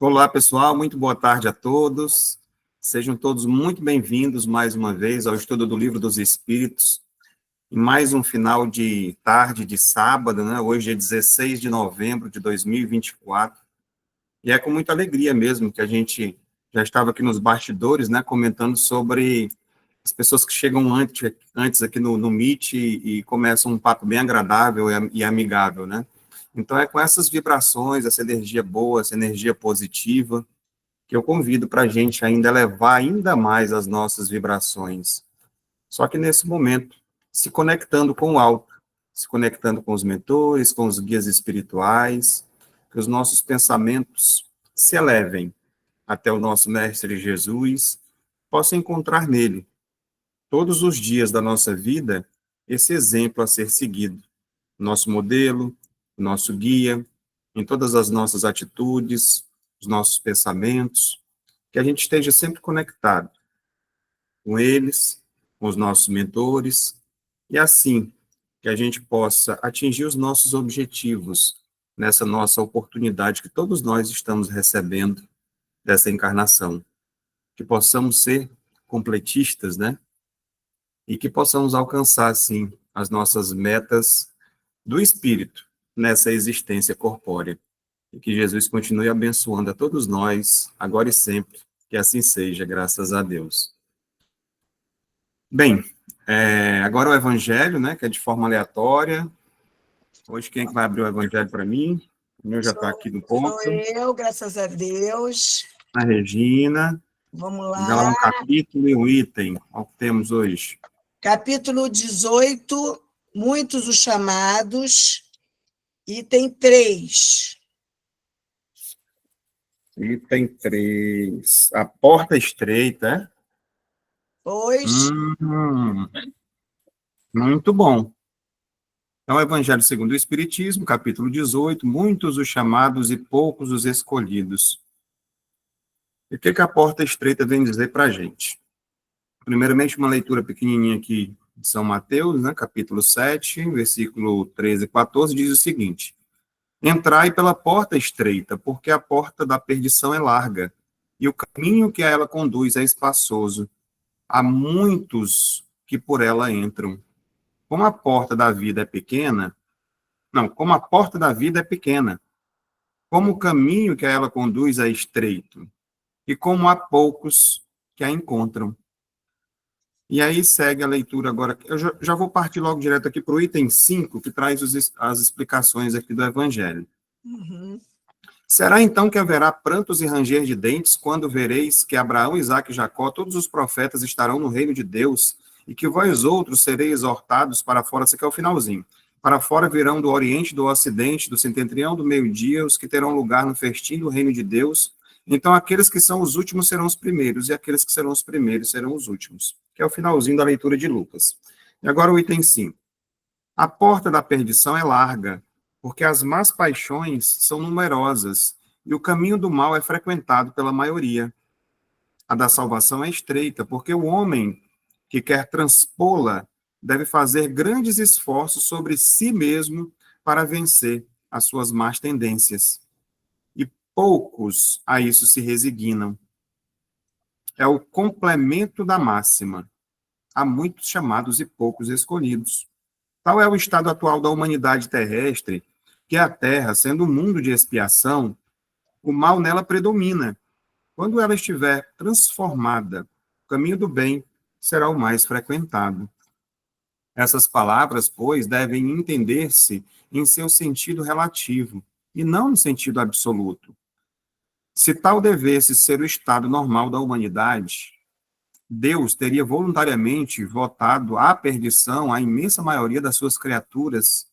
Olá, pessoal, muito boa tarde a todos. Sejam todos muito bem-vindos mais uma vez ao estudo do Livro dos Espíritos. Em mais um final de tarde de sábado, né? Hoje é 16 de novembro de 2024. E é com muita alegria mesmo que a gente já estava aqui nos bastidores, né? Comentando sobre as pessoas que chegam antes aqui no Meet e começam um papo bem agradável e amigável, né? Então, é com essas vibrações, essa energia boa, essa energia positiva, que eu convido para a gente ainda elevar ainda mais as nossas vibrações. Só que nesse momento, se conectando com o alto, se conectando com os mentores, com os guias espirituais, que os nossos pensamentos se elevem até o nosso Mestre Jesus, possam encontrar nele, todos os dias da nossa vida, esse exemplo a ser seguido, nosso modelo, nosso guia, em todas as nossas atitudes, os nossos pensamentos, que a gente esteja sempre conectado com eles, com os nossos mentores, e assim que a gente possa atingir os nossos objetivos nessa nossa oportunidade que todos nós estamos recebendo dessa encarnação, que possamos ser completistas, né? E que possamos alcançar, assim, as nossas metas do espírito nessa existência corpórea. E que Jesus continue abençoando a todos nós, agora e sempre. Que assim seja, graças a Deus. Bem, agora o Evangelho, né, que é de forma aleatória. Hoje, quem é que vai abrir o Evangelho para mim? O meu já está aqui no ponto. Sou eu, graças a Deus. A Regina. Vamos Diga lá lá. um capítulo e um item, ao que temos hoje. Capítulo 18, muitos os chamados, item 3. Item 3. A porta estreita, é? Pois, Muito bom. Então, o Evangelho segundo o Espiritismo, capítulo 18, muitos os chamados e poucos os escolhidos. E o que a porta estreita vem dizer para a gente? Primeiramente, uma leitura pequenininha aqui de São Mateus, né, capítulo 7, versículo 13 e 14, diz o seguinte: Entrai pela porta estreita, porque a porta da perdição é larga, e o caminho que a ela conduz é espaçoso. Há muitos que por ela entram. Como a porta da vida é pequena, como a porta da vida é pequena, como o caminho que a ela conduz é estreito, e como há poucos que a encontram. E aí segue a leitura agora. Eu já vou partir logo direto aqui para o item 5, que traz as explicações aqui do Evangelho. Será então que haverá prantos e ranger de dentes quando vereis que Abraão, Isaque e Jacó, todos os profetas estarão no reino de Deus, e que vós outros sereis exortados para fora, isso aqui é o finalzinho, para fora virão do oriente, do ocidente, do setentrião, do meio-dia, os que terão lugar no festim do reino de Deus. Então aqueles que são os últimos serão os primeiros, e aqueles que serão os primeiros serão os últimos, que é o finalzinho da leitura de Lucas. E agora o item 5. A porta da perdição é larga, porque as más paixões são numerosas, e o caminho do mal é frequentado pela maioria. A da salvação é estreita, porque o homem que quer transpô-la deve fazer grandes esforços sobre si mesmo para vencer as suas más tendências. E poucos a isso se resignam. É o complemento da máxima. Há muitos chamados e poucos escolhidos. Tal é o estado atual da humanidade terrestre, que a Terra, sendo um mundo de expiação, o mal nela predomina. Quando ela estiver transformada, o caminho do bem será o mais frequentado. Essas palavras, pois, devem entender-se em seu sentido relativo, e não no sentido absoluto. Se tal devesse ser o estado normal da humanidade, Deus teria voluntariamente votado à perdição a imensa maioria das suas criaturas,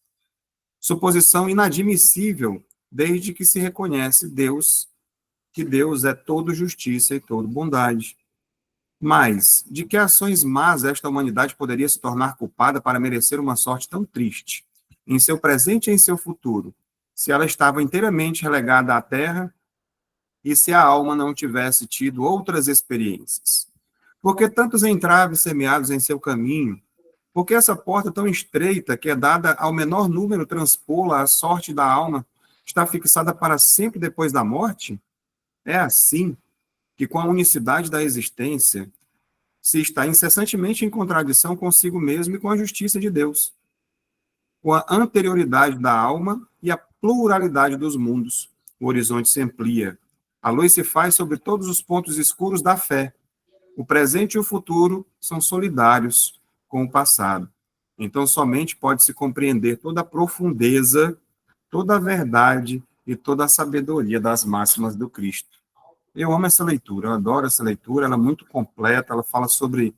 suposição inadmissível desde que se reconhece que Deus é todo justiça e todo bondade. Mas, de que ações más esta humanidade poderia se tornar culpada para merecer uma sorte tão triste, em seu presente e em seu futuro, se ela estava inteiramente relegada à terra e se a alma não tivesse tido outras experiências? Porque tantos entraves semeados em seu caminho, porque essa porta tão estreita, que é dada ao menor número transpô-la, a sorte da alma está fixada para sempre depois da morte? É assim que, com a unicidade da existência, se está incessantemente em contradição consigo mesmo e com a justiça de Deus, com a anterioridade da alma e a pluralidade dos mundos. O horizonte se amplia. A luz se faz sobre todos os pontos escuros da fé. O presente e o futuro são solidários com o passado. Então, somente pode-se compreender toda a profundeza, toda a verdade e toda a sabedoria das máximas do Cristo. Eu amo essa leitura, eu adoro essa leitura, ela é muito completa, ela fala sobre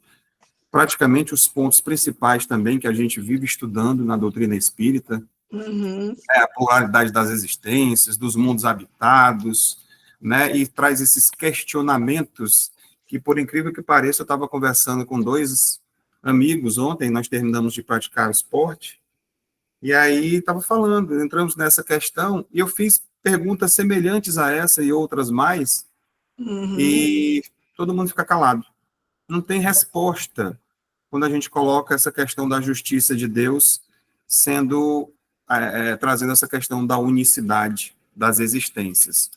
praticamente os pontos principais também que a gente vive estudando na doutrina espírita, Uhum. a pluralidade das existências, dos mundos habitados, né, e traz esses questionamentos que, por incrível que pareça, eu estava conversando com dois amigos ontem, nós terminamos de praticar o esporte, e aí estava falando, entramos nessa questão, e eu fiz perguntas semelhantes a essa e outras mais, Uhum. e todo mundo fica calado. Não tem resposta quando a gente coloca essa questão da justiça de Deus sendo, trazendo essa questão da unicidade das existências.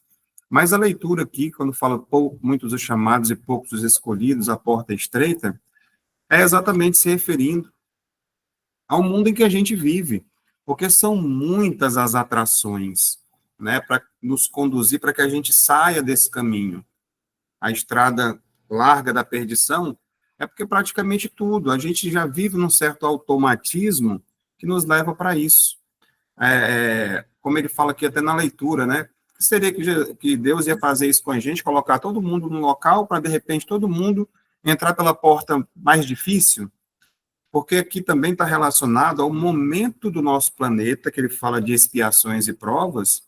Mas a leitura aqui, quando fala muitos os chamados e poucos os escolhidos, a porta é estreita, é exatamente se referindo ao mundo em que a gente vive, porque são muitas as atrações, né, para nos conduzir para que a gente saia desse caminho. A estrada larga da perdição é porque praticamente tudo, a gente já vive num certo automatismo que nos leva para isso. Como ele fala aqui até na leitura, né? Que seria que Deus ia fazer isso com a gente, colocar todo mundo num local para, de repente, todo mundo entrar pela porta mais difícil? Porque aqui também está relacionado ao momento do nosso planeta, que ele fala de expiações e provas,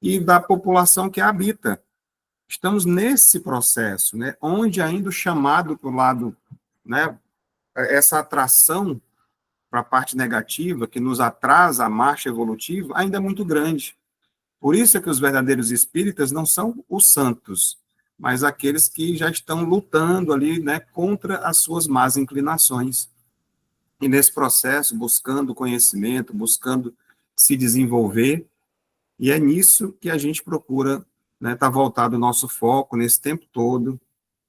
e da população que habita. Estamos nesse processo, né, onde ainda o chamado para o lado, né, essa atração para a parte negativa, que nos atrasa a marcha evolutiva, ainda é muito grande. Por isso é que os verdadeiros espíritas não são os santos, mas aqueles que já estão lutando ali, né, contra as suas más inclinações. E nesse processo, buscando conhecimento, buscando se desenvolver, e é nisso que a gente procura, né, tá voltado o nosso foco nesse tempo todo,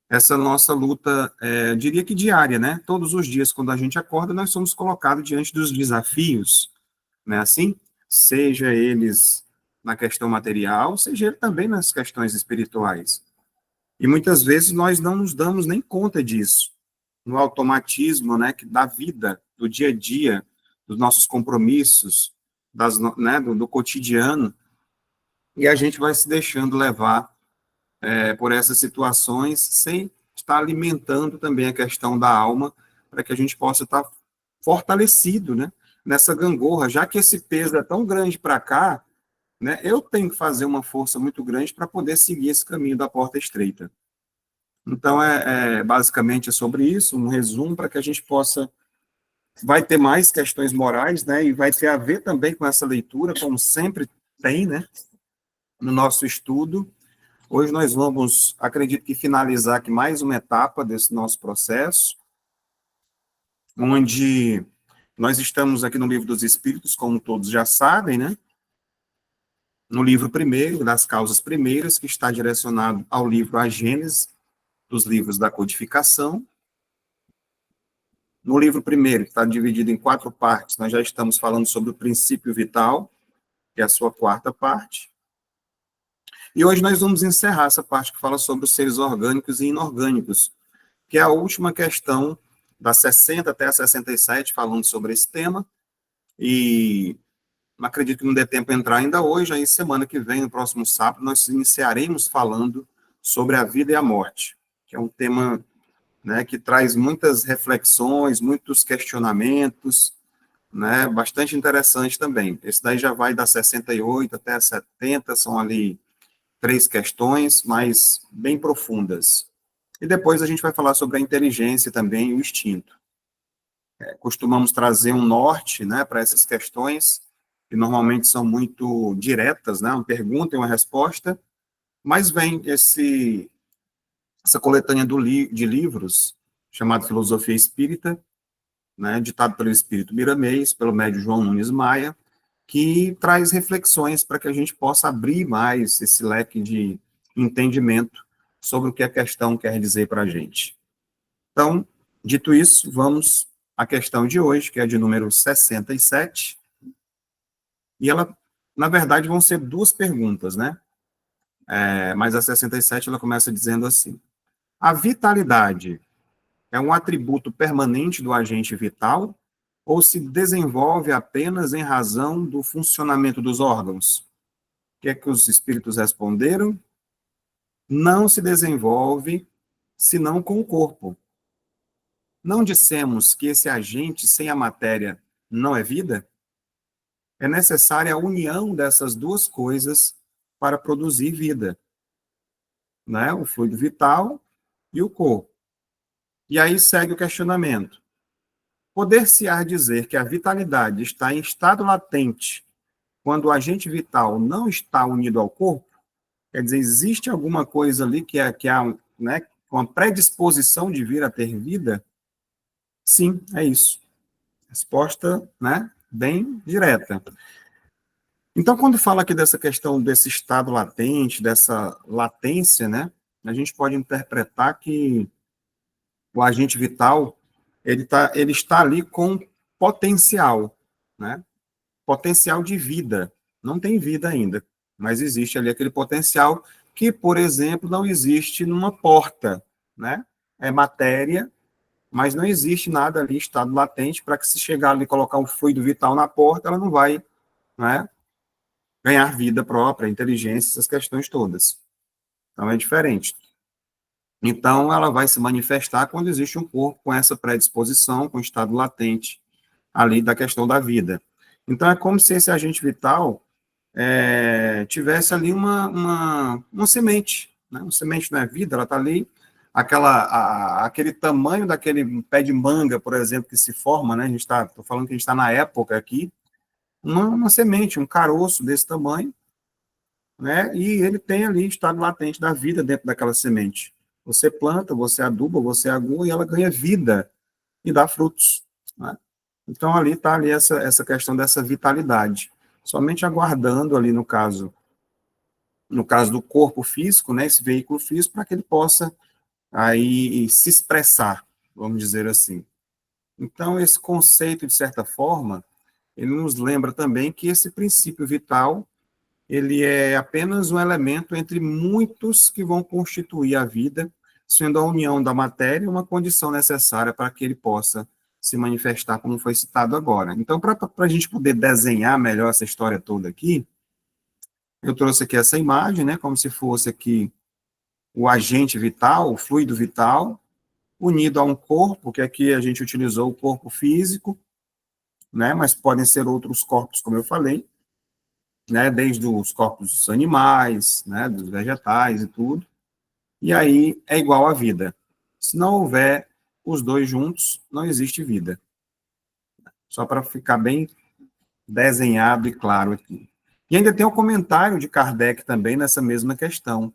essa nossa luta, diria que diária, né? Todos os dias, quando a gente acorda, nós somos colocados diante dos desafios, né? Assim, seja eles na questão material, seja ele também nas questões espirituais. E muitas vezes nós não nos damos nem conta disso, no automatismo, né, da vida, do dia a dia, dos nossos compromissos, né, do cotidiano, e a gente vai se deixando levar por essas situações, sem estar alimentando também a questão da alma, para que a gente possa estar fortalecido, né, nessa gangorra, já que esse peso é tão grande para cá, né, eu tenho que fazer uma força muito grande para poder seguir esse caminho da porta estreita. Então, basicamente é sobre isso, um resumo para que a gente possa, vai ter mais questões morais, né, e vai ter a ver também com essa leitura, como sempre tem, né, no nosso estudo. Hoje nós vamos, acredito que, finalizar aqui mais uma etapa desse nosso processo, onde nós estamos aqui no Livro dos Espíritos, como todos já sabem, né? No livro primeiro, das causas primeiras, que está direcionado ao livro A Gênese, dos livros da codificação. No livro primeiro, que está dividido em 4 partes, nós já estamos falando sobre o princípio vital, que é a sua 4ª parte. E hoje nós vamos encerrar essa parte que fala sobre os seres orgânicos e inorgânicos, que é a última questão, da 60 até a 67, falando sobre esse tema, e não acredito que não dê tempo para entrar ainda hoje, aí semana que vem, no próximo sábado, nós iniciaremos falando sobre a vida e a morte, que é um tema, né, que traz muitas reflexões, muitos questionamentos, né, bastante interessante também. Esse daí já vai da 68 até a 70, são ali 3 questões, mas bem profundas. E depois a gente vai falar sobre a inteligência também e o instinto. Costumamos trazer um norte, né, para essas questões, que normalmente são muito diretas, né, uma pergunta e uma resposta, mas vem essa coletânea de livros, chamado Filosofia Espírita, né, ditado pelo Espírito Miramês, pelo médio João Nunes Maia, que traz reflexões para que a gente possa abrir mais esse leque de entendimento sobre o que a questão quer dizer para a gente. Então, dito isso, vamos à questão de hoje, que é de número 67, e ela, na verdade, vão ser duas perguntas, né? Mas a 67, ela começa dizendo assim: a vitalidade é um atributo permanente do agente vital ou se desenvolve apenas em razão do funcionamento dos órgãos? O que é que os espíritos responderam? Não se desenvolve senão com o corpo. Não dissemos que esse agente sem a matéria não é vida? É necessária a união dessas duas coisas para produzir vida, né? O fluido vital e o corpo. E aí segue o questionamento. Poder-se-á dizer que a vitalidade está em estado latente quando o agente vital não está unido ao corpo? Quer dizer, existe alguma coisa ali que há, né, uma predisposição de vir a ter vida? Sim, é isso. Resposta, né, bem direta. Então, quando fala aqui dessa questão desse estado latente, dessa latência, né, a gente pode interpretar que o agente vital, ele está ali com potencial, né, potencial de vida. Não tem vida ainda, mas existe ali aquele potencial que, por exemplo, não existe numa porta, né, é matéria, mas não existe nada ali, estado latente, para que se chegar ali e colocar um fluido vital na porta, ela não vai, né, ganhar vida própria, inteligência, essas questões todas. Então, é diferente. Então, ela vai se manifestar quando existe um corpo com essa predisposição, com estado latente ali da questão da vida. Então, é como se esse agente vital tivesse ali uma semente, né? Uma semente não é vida, ela está ali, aquele tamanho daquele pé de manga, por exemplo, que se forma, né? Estou falando que a gente está na época aqui, uma semente, um caroço desse tamanho, né? E ele tem ali estado latente da vida dentro daquela semente. Você planta, você aduba, você agua e ela ganha vida e dá frutos, né? Então ali está ali essa questão dessa vitalidade. Somente aguardando ali no caso do corpo físico, né, esse veículo físico, para que ele possa aí se expressar, vamos dizer assim. Então esse conceito, de certa forma, ele nos lembra também que esse princípio vital ele é apenas um elemento entre muitos que vão constituir a vida, sendo a união da matéria uma condição necessária para que ele possa se manifestar, como foi citado agora. Então, para a gente poder desenhar melhor essa história toda aqui, eu trouxe aqui essa imagem, né, como se fosse aqui o agente vital, o fluido vital, unido a um corpo, que aqui a gente utilizou o corpo físico, né, mas podem ser outros corpos, como eu falei, né, desde os corpos dos animais, né, dos vegetais e tudo, e aí é igual à vida. Se não houver os dois juntos, não existe vida. Só para ficar bem desenhado e claro aqui. E ainda tem um comentário de Kardec também nessa mesma questão.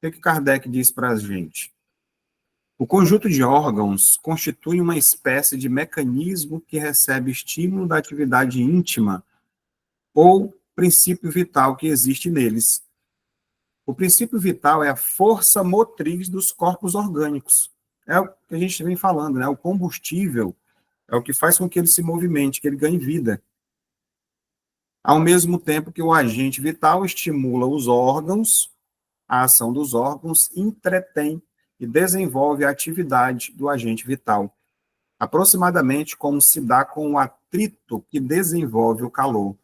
O que Kardec diz para a gente? O conjunto de órgãos constitui uma espécie de mecanismo que recebe estímulo da atividade íntima ou princípio vital que existe neles. O princípio vital é a força motriz dos corpos orgânicos. É o que a gente vem falando, né? O combustível é o que faz com que ele se movimente, que ele ganhe vida. Ao mesmo tempo que o agente vital estimula os órgãos, a ação dos órgãos entretém e desenvolve a atividade do agente vital, aproximadamente como se dá com o atrito que desenvolve o calor.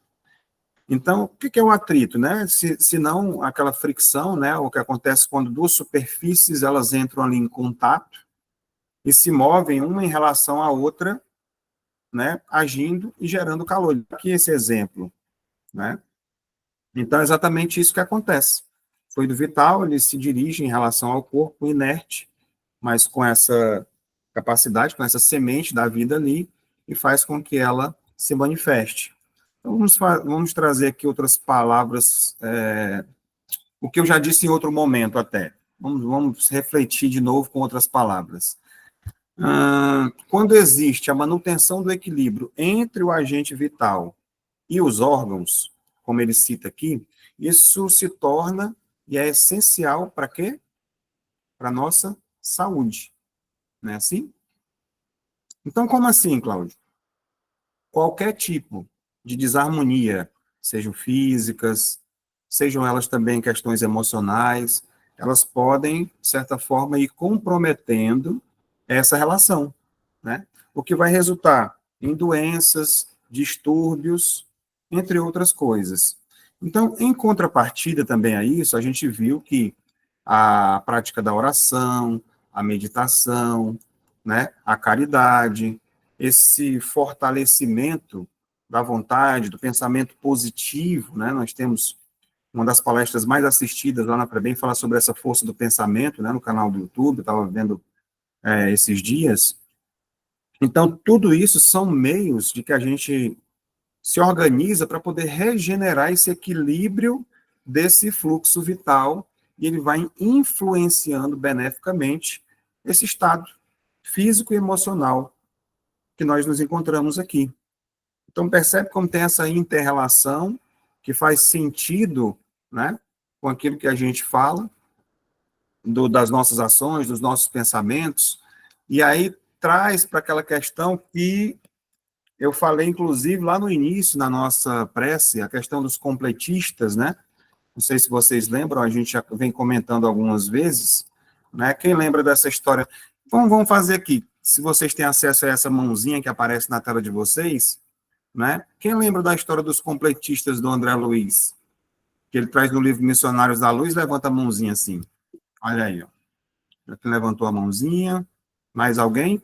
Então, o que é o atrito, né? Se não aquela fricção, né? O que acontece quando duas superfícies elas entram ali em contato e se movem uma em relação à outra, né? Agindo e gerando calor. Aqui esse exemplo, né? Então, é exatamente isso que acontece. O fluido vital, ele se dirige em relação ao corpo inerte, mas com essa capacidade, com essa semente da vida ali, e faz com que ela se manifeste. Então, vamos trazer aqui outras palavras, o que eu já disse em outro momento até. Vamos refletir de novo com outras palavras. Quando existe a manutenção do equilíbrio entre o agente vital e os órgãos, como ele cita aqui, isso se torna e é essencial para quê? Para a nossa saúde. Não é assim? Então, como assim, Cláudio? Qualquer tipo de desarmonia, sejam físicas, sejam elas também questões emocionais, elas podem, de certa forma, ir comprometendo essa relação, né? O que vai resultar em doenças, distúrbios, entre outras coisas. Então, em contrapartida também a isso, a gente viu que a prática da oração, a meditação, né, a caridade, esse fortalecimento da vontade, do pensamento positivo, né? Nós temos uma das palestras mais assistidas lá na Prebem, fala sobre essa força do pensamento, né, no canal do YouTube, eu estava vendo esses dias. Então, tudo isso são meios de que a gente se organiza para poder regenerar esse equilíbrio desse fluxo vital e ele vai influenciando beneficamente esse estado físico e emocional que nós nos encontramos aqui. Então, percebe como tem essa inter-relação que faz sentido, né, com aquilo que a gente fala, das nossas ações, dos nossos pensamentos, e aí traz para aquela questão que eu falei, inclusive, lá no início, na nossa prece, a questão dos completistas, né? Não sei se vocês lembram, a gente já vem comentando algumas vezes, né? Quem lembra dessa história? Vamos fazer aqui. Se vocês têm acesso a essa mãozinha que aparece na tela de vocês, né? Quem lembra da história dos completistas do André Luiz? Que ele traz no livro Missionários da Luz, levanta a mãozinha assim. Olha aí, ó. Quem levantou a mãozinha? Mais alguém?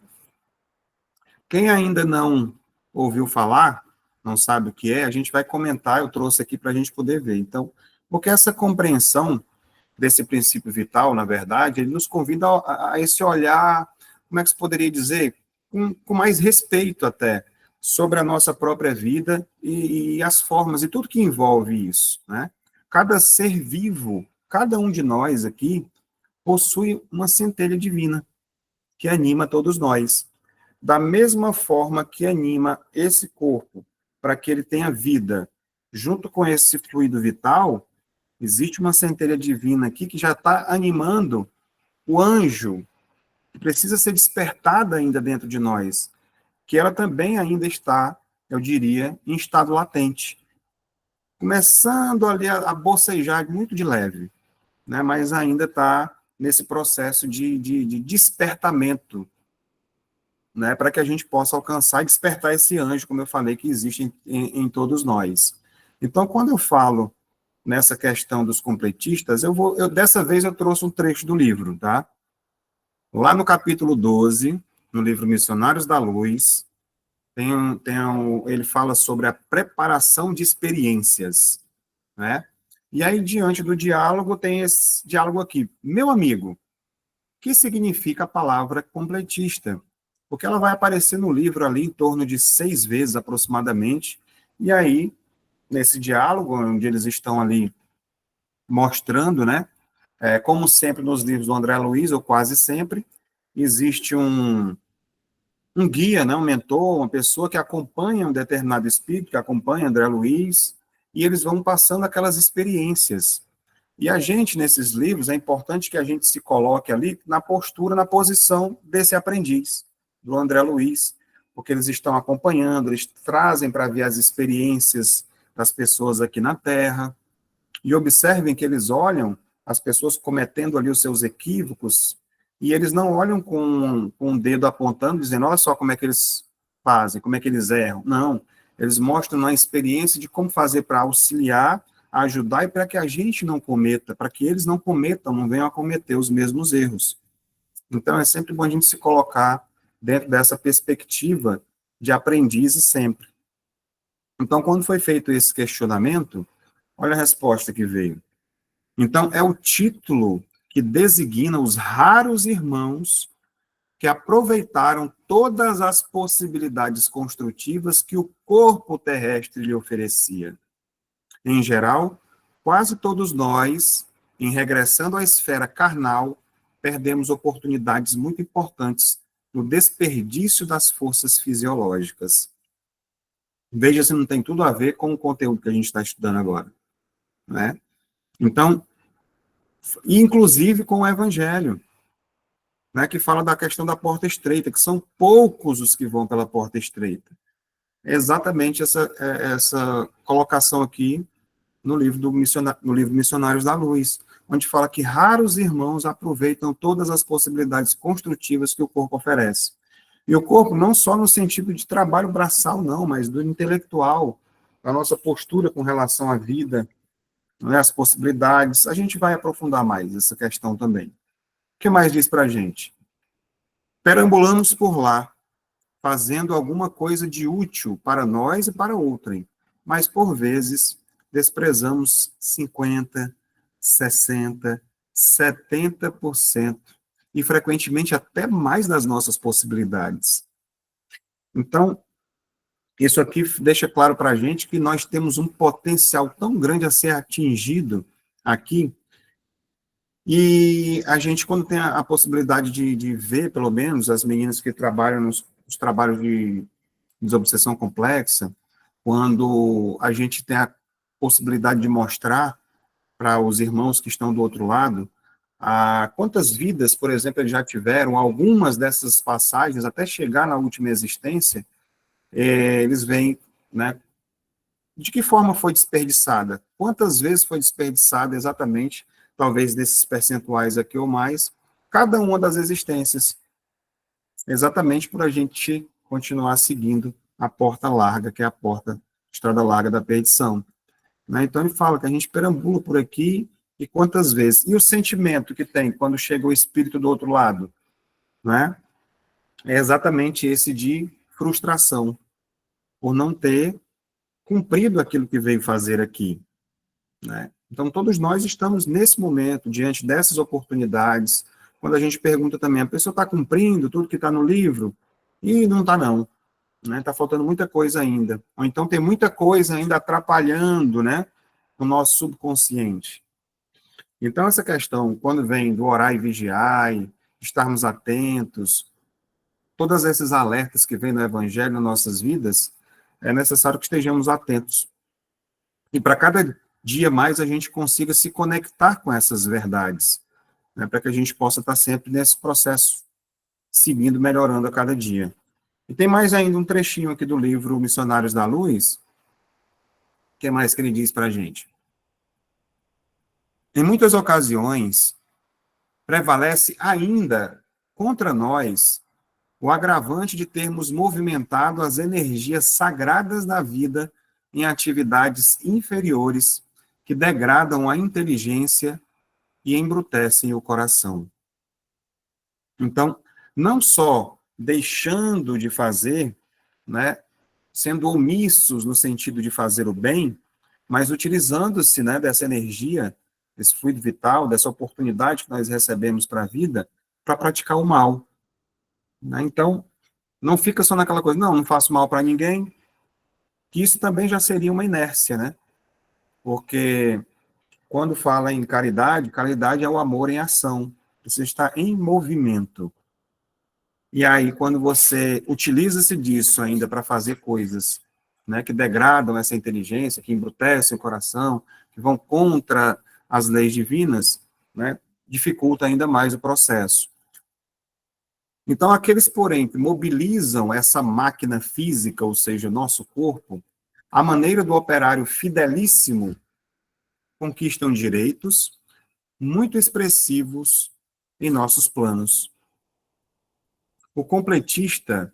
Quem ainda não ouviu falar, não sabe o que é, a gente vai comentar, eu trouxe aqui para a gente poder ver. Então, porque essa compreensão desse princípio vital, na verdade, ele nos convida a esse olhar, como é que se poderia dizer, com mais respeito até, sobre a nossa própria vida e as formas, e tudo que envolve isso, né? Cada ser vivo, cada um de nós aqui, possui uma centelha divina que anima todos nós. Da mesma forma que anima esse corpo para que ele tenha vida, junto com esse fluido vital, existe uma centelha divina aqui que já está animando o anjo, que precisa ser despertada ainda dentro de nós, que ela também ainda está, eu diria, em estado latente, começando ali a bocejar muito de leve, né? Mas ainda está nesse processo de despertamento, né, para que a gente possa alcançar e despertar esse anjo, como eu falei, que existe em todos nós. Então, quando eu falo nessa questão dos completistas, dessa vez eu trouxe um trecho do livro, tá? Lá no capítulo 12, no livro Missionários da Luz, ele fala sobre a preparação de experiências, né? E aí, diante do diálogo, tem esse diálogo aqui. Meu amigo, o que significa a palavra completista? Porque ela vai aparecer no livro ali em torno de 6 vezes aproximadamente, e aí, nesse diálogo, onde eles estão ali mostrando, né, como sempre nos livros do André Luiz, ou quase sempre, existe um guia, né, um mentor, uma pessoa que acompanha um determinado espírito, que acompanha André Luiz, e eles vão passando aquelas experiências. E a gente, nesses livros, é importante que a gente se coloque ali na postura, na posição desse aprendiz, do André Luiz, porque eles estão acompanhando, eles trazem para ver as experiências das pessoas aqui na Terra, e observem que eles olham as pessoas cometendo ali os seus equívocos, e eles não olham com um dedo apontando, dizendo, olha só como é que eles fazem, como é que eles erram. Não, eles mostram uma experiência de como fazer para auxiliar, ajudar e para que a gente não cometa, para que eles não cometam, não venham a cometer os mesmos erros. Então, é sempre bom a gente se colocar dentro dessa perspectiva de aprendizes sempre. Então, quando foi feito esse questionamento, olha a resposta que veio. Então, é o título que designa os raros irmãos que aproveitaram todas as possibilidades construtivas que o corpo terrestre lhe oferecia. Em geral, quase todos nós, em regressando à esfera carnal, perdemos oportunidades muito importantes no desperdício das forças fisiológicas. Veja se não tem tudo a ver com o conteúdo que a gente está estudando agora, né? Então, inclusive com o Evangelho, né, que fala da questão da porta estreita, que são poucos os que vão pela porta estreita. É exatamente essa colocação aqui no livro, no livro Missionários da Luz, onde fala que raros irmãos aproveitam todas as possibilidades construtivas que o corpo oferece. E o corpo não só no sentido de trabalho braçal, não, mas do intelectual, da nossa postura com relação à vida, né, as possibilidades. A gente vai aprofundar mais essa questão também. O que mais diz para a gente? Perambulamos por lá, fazendo alguma coisa de útil para nós e para outrem, mas, por vezes, desprezamos 50%, 60%, 70% e, frequentemente, até mais das nossas possibilidades. Então, isso aqui deixa claro para a gente que nós temos um potencial tão grande a ser atingido aqui, e a gente, quando tem a possibilidade de ver, pelo menos, as meninas que trabalham nos trabalhos de desobsessão complexa, quando a gente tem a possibilidade de mostrar para os irmãos que estão do outro lado, quantas vidas, por exemplo, eles já tiveram, algumas dessas passagens, até chegar na última existência, eles veem, né, de que forma foi desperdiçada, quantas vezes foi desperdiçada exatamente, talvez desses percentuais aqui ou mais, cada uma das existências, exatamente por a gente continuar seguindo a porta larga, que é a porta, estrada larga da perdição. Né? Então, ele fala que a gente perambula por aqui e quantas vezes. E o sentimento que tem quando chega o espírito do outro lado? Né? É exatamente esse de frustração, por não ter cumprido aquilo que veio fazer aqui. Né? Então, todos nós estamos nesse momento, diante dessas oportunidades, quando a gente pergunta também, a pessoa está cumprindo tudo que está no livro? E não está, não. Está faltando muita coisa ainda. Ou então tem muita coisa ainda atrapalhando, né, o nosso subconsciente. Então, essa questão, quando vem do orar e vigiar, estarmos atentos, todos esses alertas que vêm no Evangelho nas nossas vidas, é necessário que estejamos atentos. E para cada dia mais a gente consiga se conectar com essas verdades, né, para que a gente possa estar sempre nesse processo, seguindo, melhorando a cada dia. E tem mais ainda um trechinho aqui do livro Missionários da Luz. O que mais que ele diz para a gente? Em muitas ocasiões, prevalece ainda contra nós o agravante de termos movimentado as energias sagradas da vida em atividades inferiores que degradam a inteligência e embrutecem o coração. Então, não só deixando de fazer, né, sendo omissos no sentido de fazer o bem, mas utilizando-se, né, dessa energia, desse fluido vital, dessa oportunidade que nós recebemos para a vida, para praticar o mal. Né? Então, não fica só naquela coisa, não faço mal para ninguém, que isso também já seria uma inércia, né? Porque quando fala em caridade, caridade é o amor em ação, você está em movimento. E aí, quando você utiliza-se disso ainda para fazer coisas, né, que degradam essa inteligência, que embrutecem o coração, que vão contra as leis divinas, né, dificulta ainda mais o processo. Então, aqueles, porém, que mobilizam essa máquina física, ou seja, o nosso corpo, a maneira do operário fidelíssimo, conquistam direitos muito expressivos em nossos planos. O completista,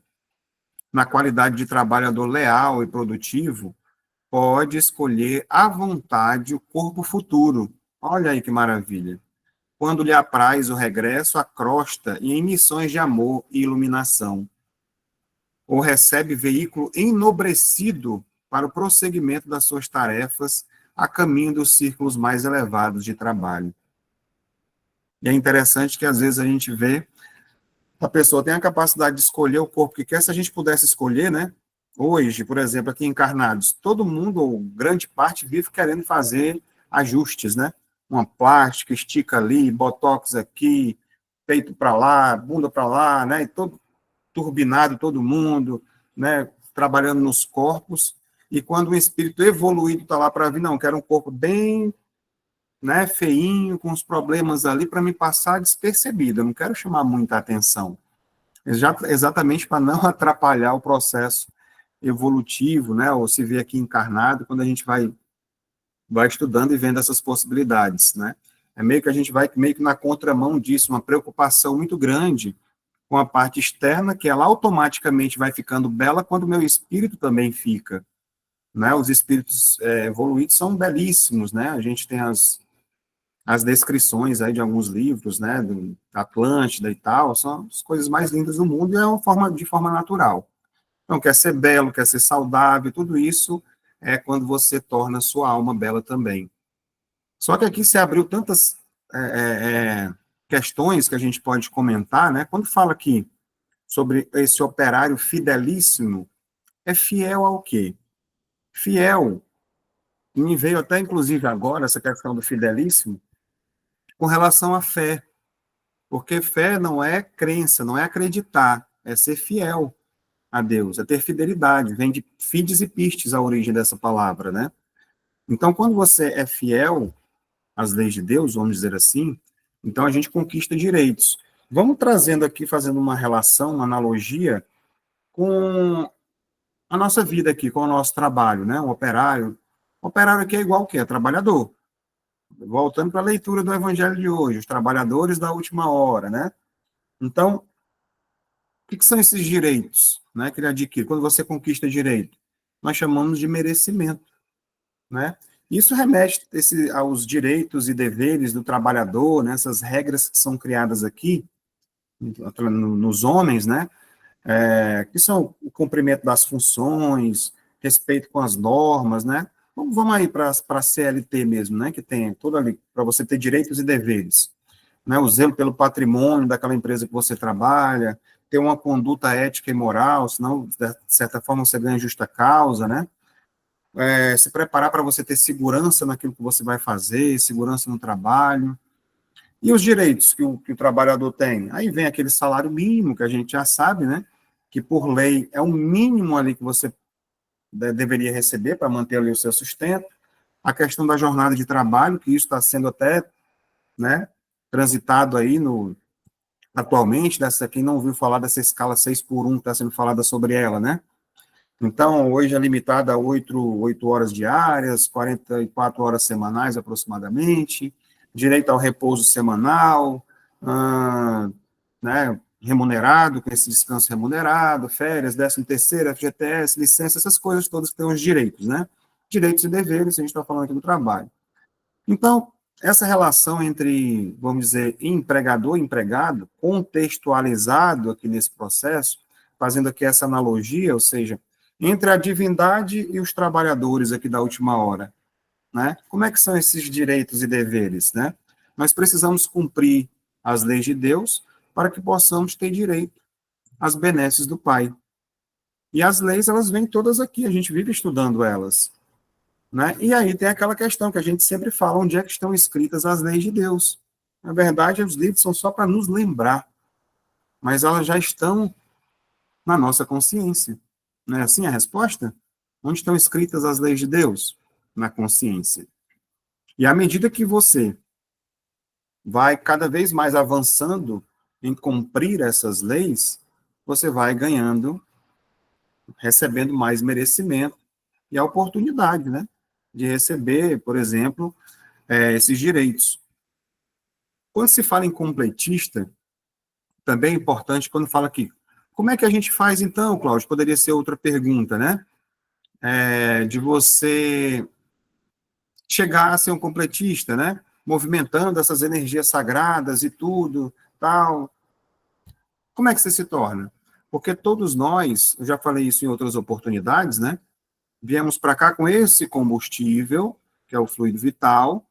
na qualidade de trabalhador leal e produtivo, pode escolher à vontade o corpo futuro. Olha aí que maravilha. Quando lhe apraz o regresso à crosta e em missões de amor e iluminação. Ou recebe veículo enobrecido para o prosseguimento das suas tarefas a caminho dos círculos mais elevados de trabalho. E é interessante que às vezes a gente vê a pessoa tem a capacidade de escolher o corpo que quer. Se a gente pudesse escolher, né? Hoje, por exemplo, aqui encarnados, todo mundo, ou grande parte, vive querendo fazer ajustes, né? Uma plástica, estica ali, botox aqui, peito para lá, bunda para lá, né? E todo turbinado, todo mundo, né? Trabalhando nos corpos. E quando o espírito evoluído está lá para vir, não, quero um corpo bem né, feinho, com os problemas ali, para me passar despercebido. Eu não quero chamar muita atenção. Exatamente para não atrapalhar o processo evolutivo, né, ou se ver aqui encarnado, quando a gente vai estudando e vendo essas possibilidades, né. É meio que a gente vai meio que na contramão disso, uma preocupação muito grande com a parte externa, que ela automaticamente vai ficando bela quando o meu espírito também fica, né? Os espíritos evoluídos são belíssimos, né? A gente tem as descrições aí de alguns livros, né? Do Atlântida e tal, são as coisas mais lindas do mundo e é uma forma, de forma natural. Então, quer ser belo, quer ser saudável, tudo isso é quando você torna a sua alma bela também. Só que aqui se abriu tantas é, questões que a gente pode comentar, né? Quando fala aqui sobre esse operário fidelíssimo, é fiel ao quê? Fiel, e me veio até inclusive agora essa questão do fidelíssimo, com relação à fé, porque fé não é crença, não é acreditar, é ser fiel a Deus, é ter fidelidade, vem de fides e pistes a origem dessa palavra, né? Então, quando você é fiel às leis de Deus, vamos dizer assim, então a gente conquista direitos. Vamos trazendo aqui, fazendo uma relação, uma analogia com a nossa vida aqui, com o nosso trabalho, né? Um operário. O operário aqui é igual o quê? É trabalhador. Voltando para a leitura do Evangelho de hoje, os trabalhadores da última hora, né? Então, o que são esses direitos, né, que ele adquire? Quando você conquista direito, nós chamamos de merecimento, né? Isso remete aos direitos e deveres do trabalhador, né, essas regras que são criadas aqui, nos homens, né, que são o cumprimento das funções, respeito com as normas, né? Vamos aí para a CLT mesmo, né? Que tem tudo ali para você ter direitos e deveres, né? O zelo pelo patrimônio daquela empresa que você trabalha, ter uma conduta ética e moral, senão de certa forma você ganha justa causa, né? Se preparar para você ter segurança naquilo que você vai fazer, segurança no trabalho. E os direitos que o trabalhador tem? Aí vem aquele salário mínimo, que a gente já sabe, né? Que por lei é o mínimo ali que você deveria receber para manter ali o seu sustento. A questão da jornada de trabalho, que isso está sendo até, né, transitado aí atualmente, quem não ouviu falar dessa escala 6 por 1 que está sendo falada sobre ela, né? Então, hoje é limitada a 8 horas diárias, 44 horas semanais aproximadamente, direito ao repouso semanal, né, remunerado, com esse descanso remunerado, férias, 13º, FGTS, licença, essas coisas todas que têm os direitos, né? Direitos e deveres, a gente está falando aqui do trabalho. Então, essa relação entre, vamos dizer, empregador e empregado, contextualizado aqui nesse processo, fazendo aqui essa analogia, ou seja, entre a divindade e os trabalhadores aqui da última hora, né? Como é que são esses direitos e deveres, né? Nós precisamos cumprir as leis de Deus para que possamos ter direito às benesses do Pai. E as leis, elas vêm todas aqui, a gente vive estudando elas, né? E aí tem aquela questão que a gente sempre fala, onde é que estão escritas as leis de Deus? Na verdade, os livros são só para nos lembrar, mas elas já estão na nossa consciência. Não é assim a resposta? Onde estão escritas as leis de Deus? Na consciência. E à medida que você vai cada vez mais avançando em cumprir essas leis, você vai ganhando, recebendo mais merecimento e a oportunidade, né, de receber, por exemplo, esses direitos. Quando se fala em completista, também é importante quando fala aqui, como é que a gente faz então, Cláudio? Poderia ser outra pergunta, né? De você chegar a ser um completista, né? Movimentando essas energias sagradas e tudo, tal. Como é que você se torna? Porque todos nós, eu já falei isso em outras oportunidades, né? Viemos para cá com esse combustível, que é o fluido vital,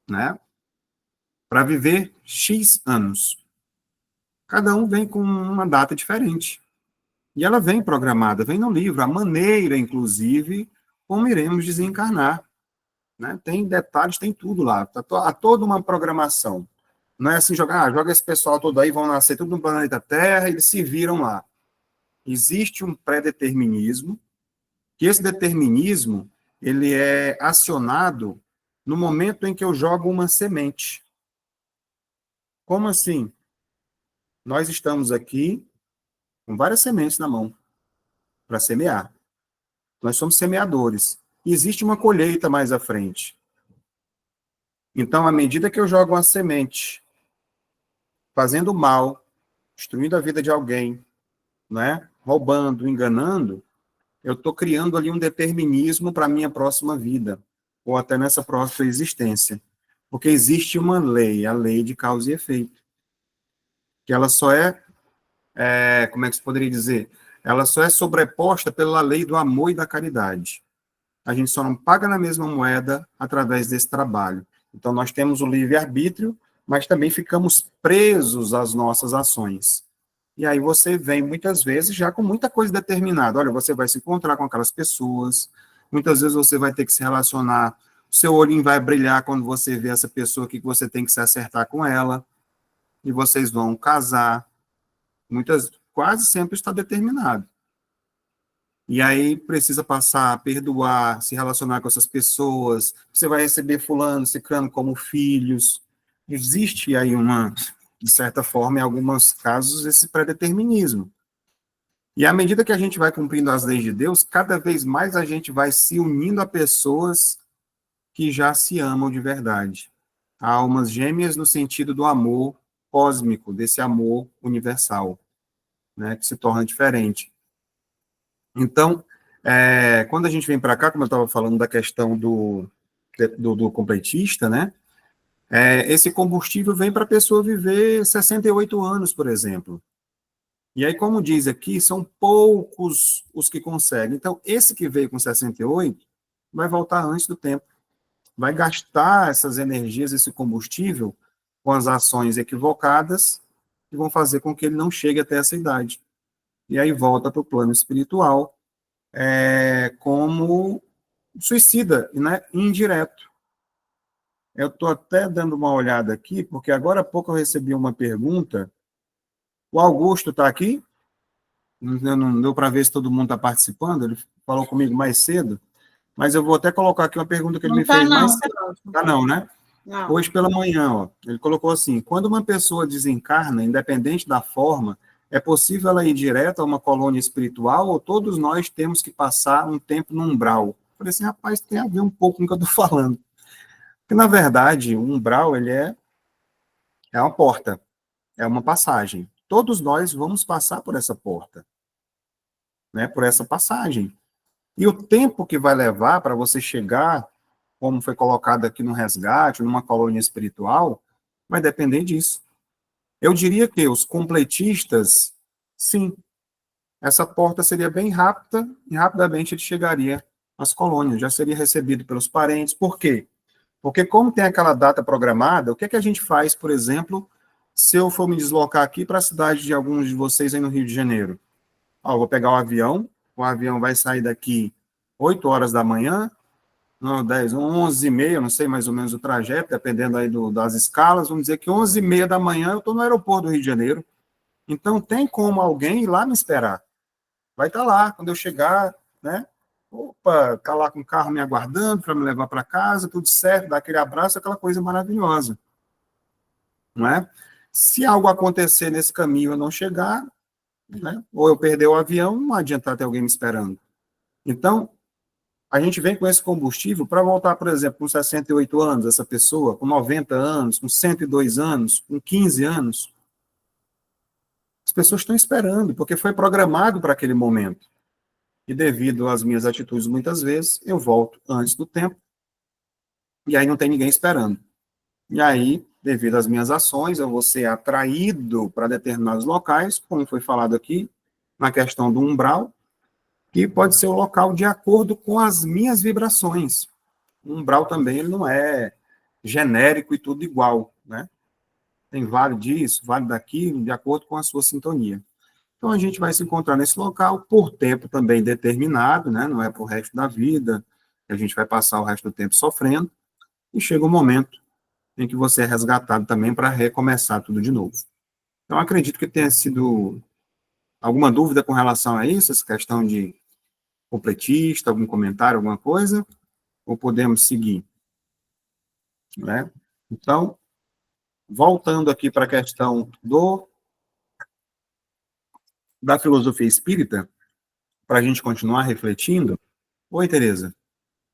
né? Para viver X anos. Cada um vem com uma data diferente. E ela vem programada, vem no livro, a maneira, inclusive, como iremos desencarnar. Né? Tem detalhes, tem tudo lá. Há toda uma programação. Não é assim, joga esse pessoal todo aí, vão nascer tudo no planeta Terra, e eles se viram lá. Existe um pré-determinismo, que esse determinismo, ele é acionado no momento em que eu jogo uma semente. Como assim? Nós estamos aqui com várias sementes na mão para semear. Nós somos semeadores. E existe uma colheita mais à frente. Então, à medida que eu jogo uma semente, fazendo mal, destruindo a vida de alguém, né? Roubando, enganando, eu estou criando ali um determinismo para a minha próxima vida, ou até nessa próxima existência. Porque existe uma lei, a lei de causa e efeito, que ela só como é que se poderia dizer? Ela só é sobreposta pela lei do amor e da caridade. A gente só não paga na mesma moeda através desse trabalho. Então, nós temos o livre-arbítrio, mas também ficamos presos às nossas ações. E aí você vem, muitas vezes, já com muita coisa determinada. Olha, você vai se encontrar com aquelas pessoas, muitas vezes você vai ter que se relacionar, o seu olhinho vai brilhar quando você vê essa pessoa que você tem que se acertar com ela, e vocês vão casar. Quase sempre está determinado. E aí precisa passar a perdoar, se relacionar com essas pessoas. Você vai receber fulano, ciclano como filhos. Existe aí de certa forma, em alguns casos, esse predeterminismo. E à medida que a gente vai cumprindo as leis de Deus, cada vez mais a gente vai se unindo a pessoas que já se amam de verdade. Há almas gêmeas no sentido do amor cósmico, desse amor universal, né, que se torna diferente. Então, quando a gente vem para cá, como eu estava falando da questão do completista, né? Esse combustível vem para a pessoa viver 68 anos, por exemplo. E aí, como diz aqui, são poucos os que conseguem. Então, esse que veio com 68 vai voltar antes do tempo. Vai gastar essas energias, esse combustível, com as ações equivocadas, que vão fazer com que ele não chegue até essa idade. E aí volta para o plano espiritual, como suicida, né, indireto. Eu estou até dando uma olhada aqui, porque agora há pouco eu recebi uma pergunta. O Augusto está aqui? Não deu para ver se todo mundo está participando, ele falou comigo mais cedo, mas eu vou até colocar aqui uma pergunta que ele Não me tá, fez mais não. cedo. Tá não, né? Não. Hoje pela manhã, ó, ele colocou assim: quando uma pessoa desencarna, independente da forma, é possível ela ir direto a uma colônia espiritual ou todos nós temos que passar um tempo no umbral? Eu falei assim, rapaz, tem a ver um pouco com o que eu estou falando. Porque, na verdade, o umbral ele é uma porta, é uma passagem. Todos nós vamos passar por essa porta, né, por essa passagem. E o tempo que vai levar para você chegar, como foi colocado aqui no resgate, numa colônia espiritual, vai depender disso. Eu diria que os completistas, sim, essa porta seria bem rápida e rapidamente ele chegaria às colônias, já seria recebido pelos parentes. Por quê? Porque como tem aquela data programada, o que é que a gente faz, por exemplo, se eu for me deslocar aqui para a cidade de alguns de vocês aí no Rio de Janeiro? Eu vou pegar o avião vai sair daqui 8 horas da manhã, não, 10, 11 e meia, não sei mais ou menos o trajeto, dependendo aí das escalas, vamos dizer que 11 e meia da manhã eu estou no aeroporto do Rio de Janeiro. Então, tem como alguém ir lá me esperar. Vai estar lá, quando eu chegar, né? Opa, tá lá com o carro me aguardando para me levar para casa, tudo certo, dar aquele abraço, aquela coisa maravilhosa, não é? Se algo acontecer nesse caminho e eu não chegar, né? Ou eu perder o avião, não adianta ter alguém me esperando. Então, a gente vem com esse combustível para voltar, por exemplo, com 68 anos, essa pessoa, com 90 anos, com 102 anos, com 15 anos. As pessoas estão esperando, porque foi programado para aquele momento. E devido às minhas atitudes, muitas vezes, eu volto antes do tempo, e aí não tem ninguém esperando. E aí, devido às minhas ações, eu vou ser atraído para determinados locais, como foi falado aqui, na questão do umbral, que pode ser o local de acordo com as minhas vibrações. O umbral também ele não é genérico e tudo igual, né? Tem vale disso, vale daquilo, de acordo com a sua sintonia. Então, a gente vai se encontrar nesse local por tempo também determinado, né? Não é por resto da vida, a gente vai passar o resto do tempo sofrendo, e chega um momento em que você é resgatado também para recomeçar tudo de novo. Então, acredito que tenha sido alguma dúvida com relação a isso, essa questão de completista, algum comentário, alguma coisa, ou podemos seguir? né? Então, voltando aqui para a questão da filosofia espírita, para a gente continuar refletindo. Oi, Tereza,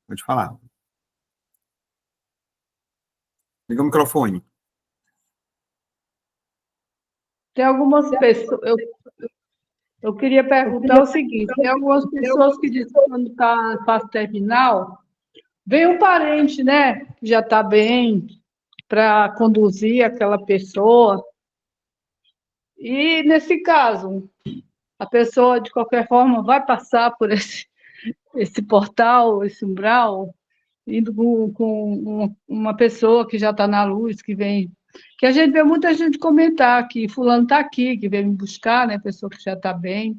pode falar. Liga o microfone. Tem algumas pessoas. Eu queria perguntar o seguinte: tem algumas pessoas que dizem que quando está em fase terminal, vem um parente, né, que já está bem, para conduzir aquela pessoa. E, nesse caso, a pessoa, de qualquer forma, vai passar por esse portal, esse umbral, indo com uma pessoa que já está na luz, que vem. Que a gente vê muita gente comentar que fulano está aqui, que vem me buscar, né? Pessoa que já está bem.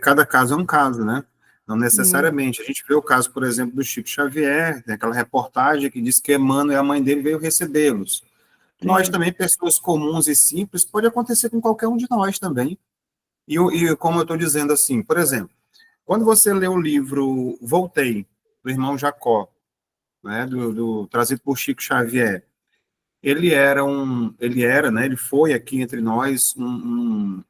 Cada caso é um caso, né? Não Hum, necessariamente. A gente vê o caso, por exemplo, do Chico Xavier, tem aquela reportagem que diz que Emmanuel e a mãe dele veio recebê-los. Nós sim. também, pessoas comuns e simples, pode acontecer com qualquer um de nós também. E como eu estou dizendo assim, por exemplo, quando você lê o livro Voltei, do irmão Jacó, né, trazido por Chico Xavier, né, ele foi aqui entre nós um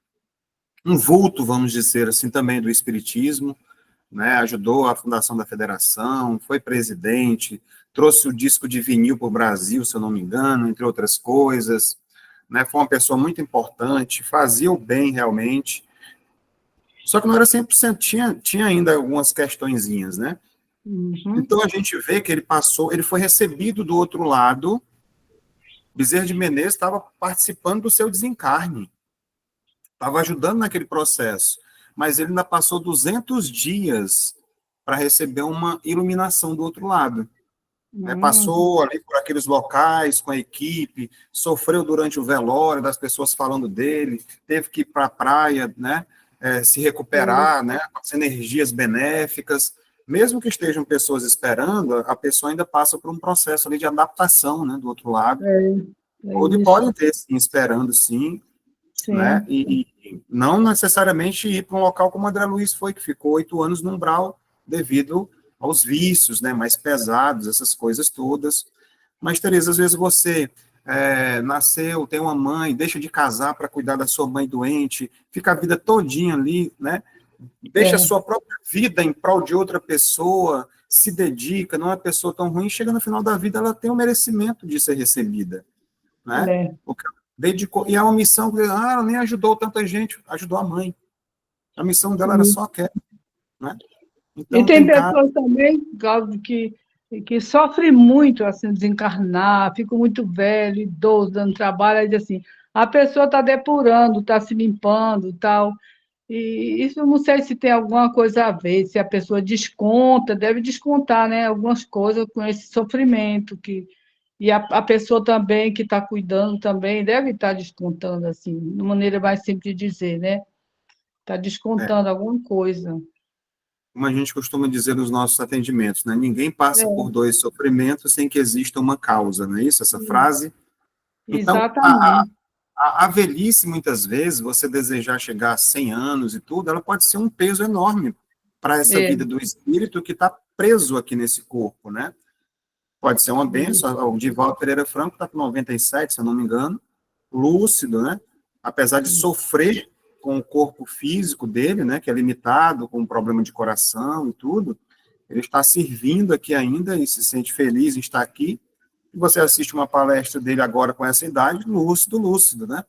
vulto, vamos dizer assim, também do espiritismo, né, ajudou a fundação da federação, foi presidente, trouxe o disco de vinil para o Brasil, se eu não me engano, entre outras coisas, né, foi uma pessoa muito importante, fazia o bem realmente, só que não era 100%, tinha ainda algumas questõezinhas, né? Uhum, Então a gente vê que ele foi recebido do outro lado. Bezerra de Menezes estava participando do seu desencarne, estava ajudando naquele processo, mas ele ainda passou 200 dias para receber uma iluminação do outro lado, né? uhum, Passou ali por aqueles locais com a equipe, sofreu durante o velório das pessoas falando dele, teve que ir para a praia, né? Se sim. recuperar, né? Com as energias benéficas. Mesmo que estejam pessoas esperando, a pessoa ainda passa por um processo ali de adaptação, né? Do outro lado. É Ou isso, podem ter, sim, esperando, sim, né? sim. E não necessariamente ir para um local como o André Luiz foi, que ficou 8 anos no umbral devido aos vícios, né? Mais pesados, essas coisas todas. Mas, Tereza, às vezes você nasceu, tem uma mãe, deixa de casar para cuidar da sua mãe doente, fica a vida todinha ali, né? Deixa a É, sua própria vida em prol de outra pessoa, se dedica, não é uma pessoa tão ruim, chega no final da vida, ela tem o merecimento de ser recebida, né? é. O que ela dedicou, e é uma missão que ela nem ajudou tanta gente, ajudou a mãe. A missão dela era Sim. só aquela, né? E Então tem tem casos. pessoas também, Cláudio, que sofrem muito, assim, desencarnar, ficam muito velho, idoso, dando trabalho, aí diz assim, a pessoa está depurando, está se limpando, tal. E isso eu não sei se tem alguma coisa a ver, se a pessoa desconta, deve descontar, né, algumas coisas com esse sofrimento, e a pessoa também que está cuidando também deve estar descontando, assim, de maneira mais simples de dizer, né? Está É, descontando alguma coisa. como a gente costuma dizer nos nossos atendimentos, né? Ninguém passa por É, dois sofrimentos sem que exista uma causa, não é isso? Essa frase. Então, exatamente. a velhice, muitas vezes, você desejar chegar a 100 anos e tudo, ela pode ser um peso enorme para essa É, vida do espírito que está preso aqui nesse corpo, né? Pode ser uma benção. O Divaldo Pereira Franco está com 97, se eu não me engano, lúcido, né? Apesar de sofrer com o corpo físico dele, né, que é limitado, com um problema de coração e tudo, ele está servindo aqui ainda e se sente feliz em estar aqui. E você assiste uma palestra dele agora com essa idade, lúcido, né?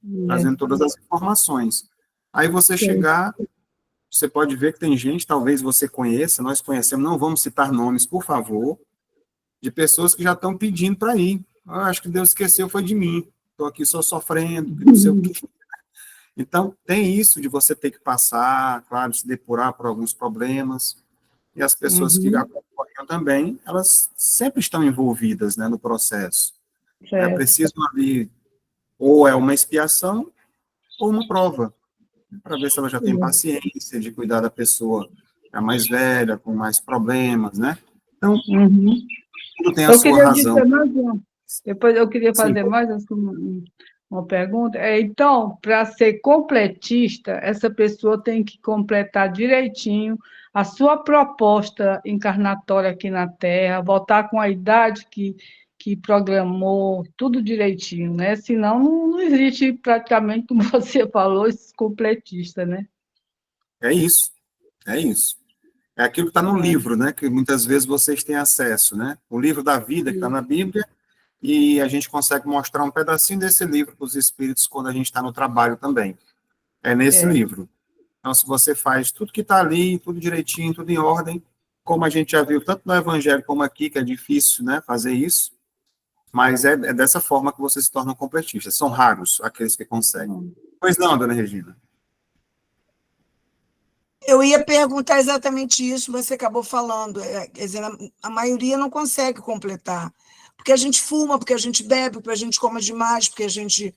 é, Trazendo todas as informações. Aí você sim. chegar, você pode ver que tem gente, talvez você conheça, nós conhecemos, não vamos citar nomes, por favor, de pessoas que já estão pedindo para ir. Acho que Deus esqueceu, foi de mim. Estou aqui só sofrendo, que não sei o quê. Então, tem isso de você ter que passar, claro, se depurar por alguns problemas. E as pessoas que Uhum, acompanham também, elas sempre estão envolvidas, né, no processo. Né? certo. Precisam ali, ou é uma expiação, ou uma prova, para ver se ela já tem Sim. paciência de cuidar da pessoa a mais velha, com mais problemas, né? Então, Uhum. tudo tem a Eu sua queria razão. dizer mais uma. Depois eu queria Sim, fazer mais assim, uma pergunta. Então, para ser completista, essa pessoa tem que completar direitinho a sua proposta encarnatória aqui na Terra, voltar com a idade que programou, tudo direitinho, né? Senão não existe praticamente, como você falou, esse completista, né? É isso, é isso. É aquilo que está no É, livro, né? Que muitas vezes vocês têm acesso, né? O livro da vida que está na Bíblia, e a gente consegue mostrar um pedacinho desse livro para os espíritos quando a gente está no trabalho também. É nesse é, livro. Então, se você faz tudo que está ali, tudo direitinho, tudo em ordem, como a gente já viu, tanto no Evangelho como aqui, que é difícil, né, fazer isso, mas é dessa forma que você se torna um completista. São raros aqueles que conseguem. Pois não, dona Regina? Eu ia perguntar exatamente isso, você acabou falando. Quer dizer, a maioria não consegue completar. Porque a gente fuma, porque a gente bebe, porque a gente come demais, porque a gente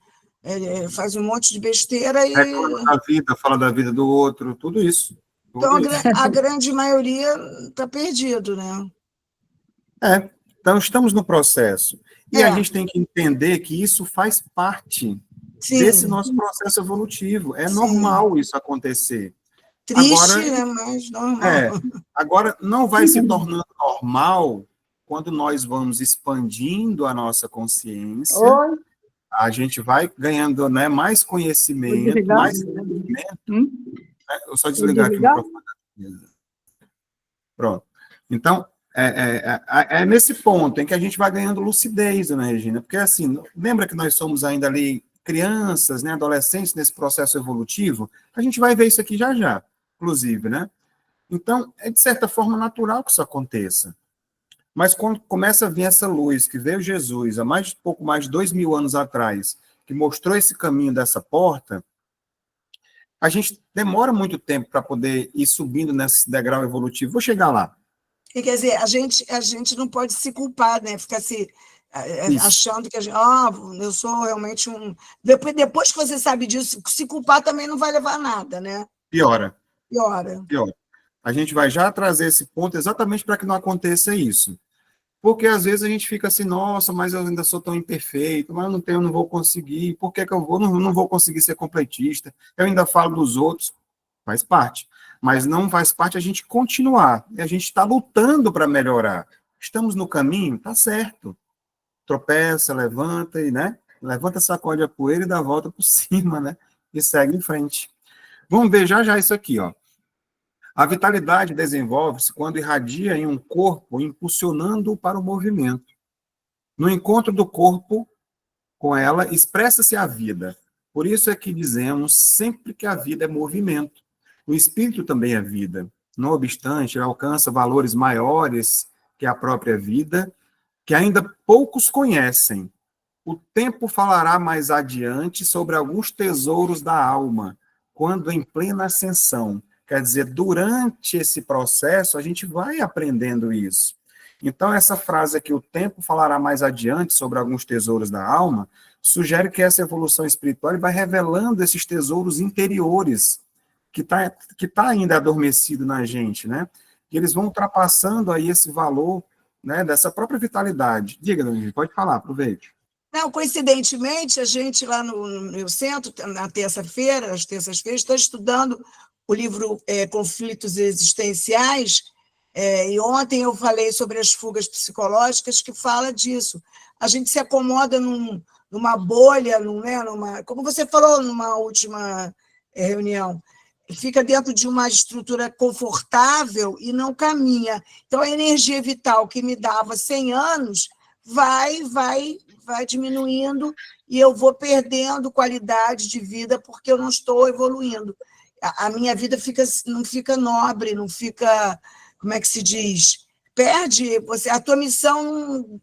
faz um monte de besteira Reclama e. da vida, fala da vida do outro, tudo isso. Então, Tudo isso. a grande maioria está perdido, né? Então, estamos no processo. E a É, gente tem que entender que isso faz parte desse sim, nosso processo evolutivo. É sim. normal isso acontecer. Triste, Agora, né? Mas normal. é, agora não vai se tornando normal quando nós vamos expandindo a nossa consciência, oi, a gente vai ganhando, né, mais vou conhecimento, desligar? mais entendimento. Hum? Eu só Vou desligar aqui o desligar? microfone. Pronto. Então, é nesse ponto em que a gente vai ganhando lucidez, né, Regina? Porque, assim, lembra que nós somos ainda ali crianças, né, adolescentes nesse processo evolutivo? A gente vai ver isso aqui já já, inclusive, né? Então, é de certa forma natural que isso aconteça. Mas quando começa a vir essa luz, que veio Jesus há pouco mais de 2.000 anos atrás, que mostrou esse caminho dessa porta, a gente demora muito tempo para poder ir subindo nesse degrau evolutivo. Vou chegar lá. E, quer dizer, a gente não pode se culpar, né? Ficar se Isso. achando que eu sou realmente um. Depois que você sabe disso, se culpar também não vai levar a nada, né? Piora. Piora. Piora. A gente vai já trazer esse ponto exatamente para que não aconteça isso. Porque às vezes a gente fica assim, nossa, mas eu ainda sou tão imperfeito, mas eu não vou conseguir, por que eu vou? Não vou conseguir ser completista, eu ainda falo dos outros, faz parte. Mas não faz parte a gente continuar, e a gente está lutando para melhorar. Estamos no caminho, tá certo. Tropeça, levanta e, né? Levanta, sacode a poeira e dá a volta por cima, né? E segue em frente. Vamos ver já isso aqui, ó. A vitalidade desenvolve-se quando irradia em um corpo, impulsionando-o para o movimento. No encontro do corpo com ela, expressa-se a vida. Por isso é que dizemos sempre que a vida é movimento. O espírito também é vida. Não obstante, ele alcança valores maiores que a própria vida, que ainda poucos conhecem. O tempo falará mais adiante sobre alguns tesouros da alma, quando em plena ascensão. Quer dizer, durante esse processo, a gente vai aprendendo isso. Então, essa frase aqui, o tempo falará mais adiante sobre alguns tesouros da alma, sugere que essa evolução espiritual vai revelando esses tesouros interiores, que tá ainda adormecido na gente, né? E eles vão ultrapassando aí esse valor, né, dessa própria vitalidade. Diga, Dani, pode falar, aproveite. Não, coincidentemente, a gente lá no meu centro, na terça-feira, às terças-feiras, está estudando o livro Conflitos Existenciais, e ontem eu falei sobre as fugas psicológicas, que fala disso. A gente se acomoda numa bolha, como você falou numa última reunião, fica dentro de uma estrutura confortável e não caminha. Então, a energia vital que me dava 100 anos vai diminuindo e eu vou perdendo qualidade de vida porque eu não estou evoluindo. A minha vida não fica nobre, não fica, como é que se diz? Perde, a tua missão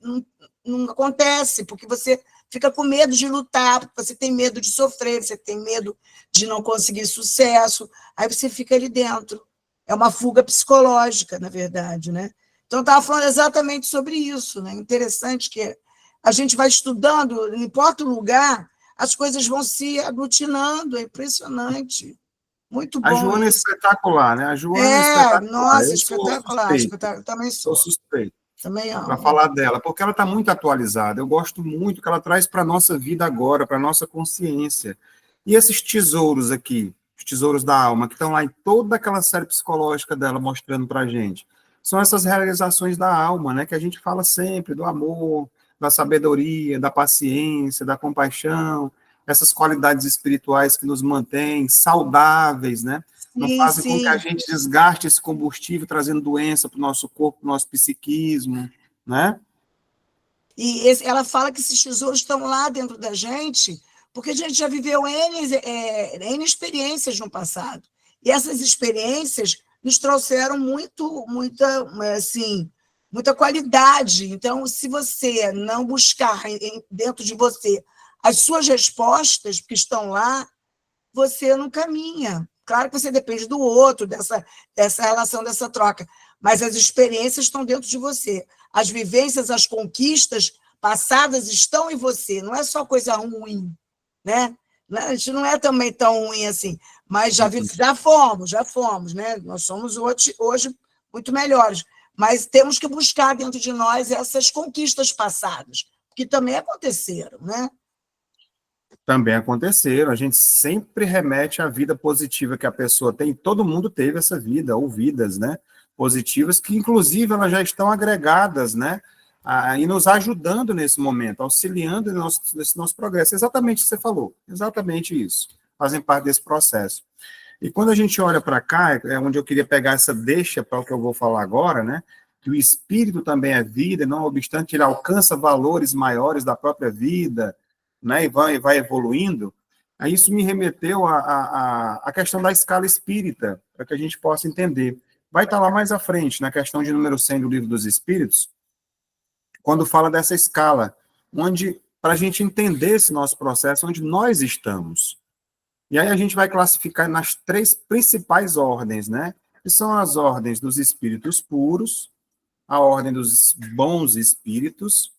não acontece, porque você fica com medo de lutar, porque você tem medo de sofrer, você tem medo de não conseguir sucesso, aí você fica ali dentro. É uma fuga psicológica, na verdade, né? Então, eu estava falando exatamente sobre isso, né? Interessante que a gente vai estudando, não importa o lugar, as coisas vão se aglutinando, é impressionante. Muito A bom Joana é isso. espetacular, né? A Joana é espetacular. Nossa, Eu sou espetacular, suspeito, espetacular. Também sou sou, suspeito também para amo. falar dela, porque ela está muito atualizada. Eu gosto muito que ela traz para a nossa vida agora, para a nossa consciência. E esses tesouros aqui, os tesouros da alma, que estão lá em toda aquela série psicológica dela, mostrando para a gente. São essas realizações da alma, né, que a gente fala sempre, do amor, da sabedoria, da paciência, da compaixão, essas qualidades espirituais que nos mantêm saudáveis, né? Não Sim, fazem com que a sim. gente desgaste esse combustível, trazendo doença para o nosso corpo, para o nosso psiquismo, né? Ela fala que esses tesouros estão lá dentro da gente, porque a gente já viveu N experiências no passado. E essas experiências nos trouxeram muita qualidade. Então, se você não buscar dentro de você as suas respostas que estão lá, você não caminha. Claro que você depende do outro, dessa relação, dessa troca, mas as experiências estão dentro de você. As vivências, as conquistas passadas estão em você, não é só coisa ruim, né? A gente não é também tão ruim assim, mas já fomos, né? Nós somos hoje muito melhores, mas temos que buscar dentro de nós essas conquistas passadas, que também aconteceram, né? Também aconteceram. A gente sempre remete à vida positiva que a pessoa tem. Todo mundo teve essa vida, ou vidas, né? Positivas, que inclusive elas já estão agregadas, né? E nos ajudando nesse momento, auxiliando nesse nosso progresso. Exatamente o que você falou. Exatamente isso. Fazem parte desse processo. E quando a gente olha para cá, é onde eu queria pegar essa deixa para o que eu vou falar agora, né? Que o espírito também é vida, não obstante ele alcança valores maiores da própria vida, né, e vai evoluindo. Aí isso me remeteu à questão da escala espírita, para que a gente possa entender. Vai estar lá mais à frente, na questão de número 100 do Livro dos Espíritos, quando fala dessa escala, onde, para a gente entender esse nosso processo, onde nós estamos. E aí a gente vai classificar nas 3 principais ordens, né? Que são as ordens dos espíritos puros, a ordem dos bons espíritos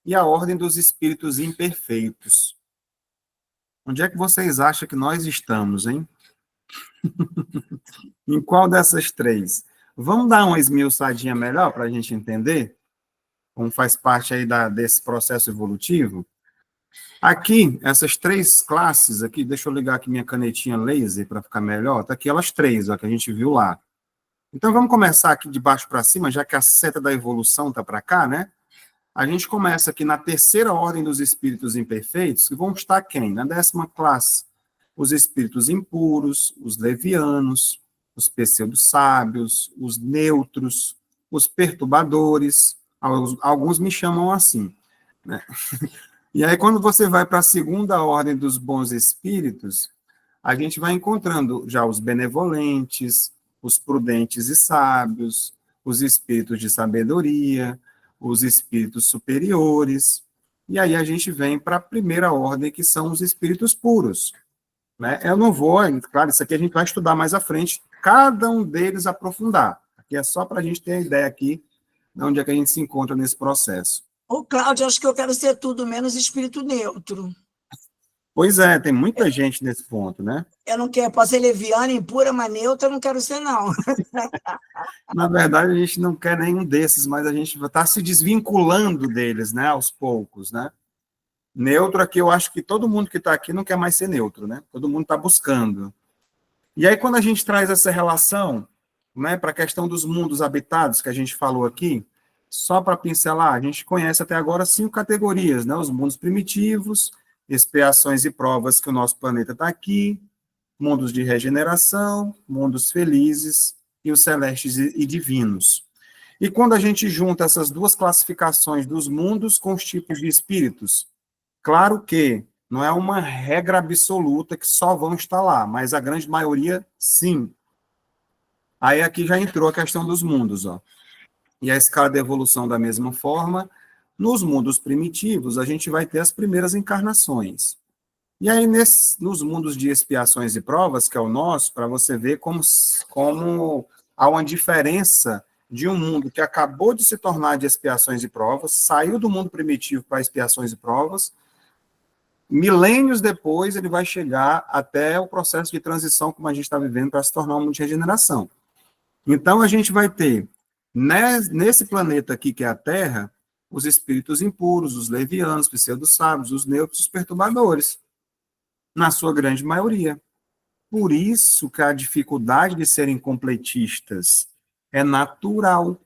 e a ordem dos espíritos imperfeitos. Onde é que vocês acham que nós estamos, hein? Em qual dessas 3? Vamos dar uma esmiuçadinha melhor para a gente entender como faz parte aí desse processo evolutivo? Aqui, essas 3 classes aqui, deixa eu ligar aqui minha canetinha laser para ficar melhor, tá aqui elas 3, ó, que a gente viu lá. Então, vamos começar aqui de baixo para cima, já que a seta da evolução tá para cá, né? A gente começa aqui na 3ª ordem dos espíritos imperfeitos, que vão estar quem? Na 10ª classe, os espíritos impuros, os levianos, os pseudo-sábios, os neutros, os perturbadores, alguns me chamam assim, né? E aí, quando você vai para a 2ª ordem dos bons espíritos, a gente vai encontrando já os benevolentes, os prudentes e sábios, os espíritos de sabedoria, os espíritos superiores, e aí a gente vem para a 1ª ordem, que são os espíritos puros, né? Eu não vou, claro, isso aqui a gente vai estudar mais à frente, cada um deles aprofundar. Aqui é só para a gente ter a ideia aqui de onde é que a gente se encontra nesse processo. Ô, Cláudio, acho que eu quero ser tudo menos espírito neutro. Pois é, tem muita gente nesse ponto, né? Eu não quero, posso ser leviana, impura, mas neutra eu não quero ser, não. Na verdade, a gente não quer nenhum desses, mas a gente está se desvinculando deles, né, aos poucos, né? Neutro aqui, eu acho que todo mundo que está aqui não quer mais ser neutro, né? Todo mundo está buscando. E aí, quando a gente traz essa relação, né, para a questão dos mundos habitados, que a gente falou aqui, só para pincelar, a gente conhece até agora 5 categorias, né? Os mundos primitivos, expiações e provas que o nosso planeta está aqui, mundos de regeneração, mundos felizes e os celestes e divinos. E quando a gente junta essas 2 classificações dos mundos com os tipos de espíritos, claro que não é uma regra absoluta que só vão estar lá, mas a grande maioria, sim. Aí aqui já entrou a questão dos mundos, ó. E a escala de evolução da mesma forma. Nos mundos primitivos, a gente vai ter as primeiras encarnações. E aí, nos mundos de expiações e provas, que é o nosso, para você ver como há uma diferença de um mundo que acabou de se tornar de expiações e provas, saiu do mundo primitivo para expiações e provas, milênios depois ele vai chegar até o processo de transição como a gente está vivendo para se tornar um mundo de regeneração. Então, a gente vai ter, nesse planeta aqui, que é a Terra, os espíritos impuros, os levianos, pseudo-sábios, os neutros, os perturbadores, na sua grande maioria. por isso que a dificuldade de serem completistas é natural,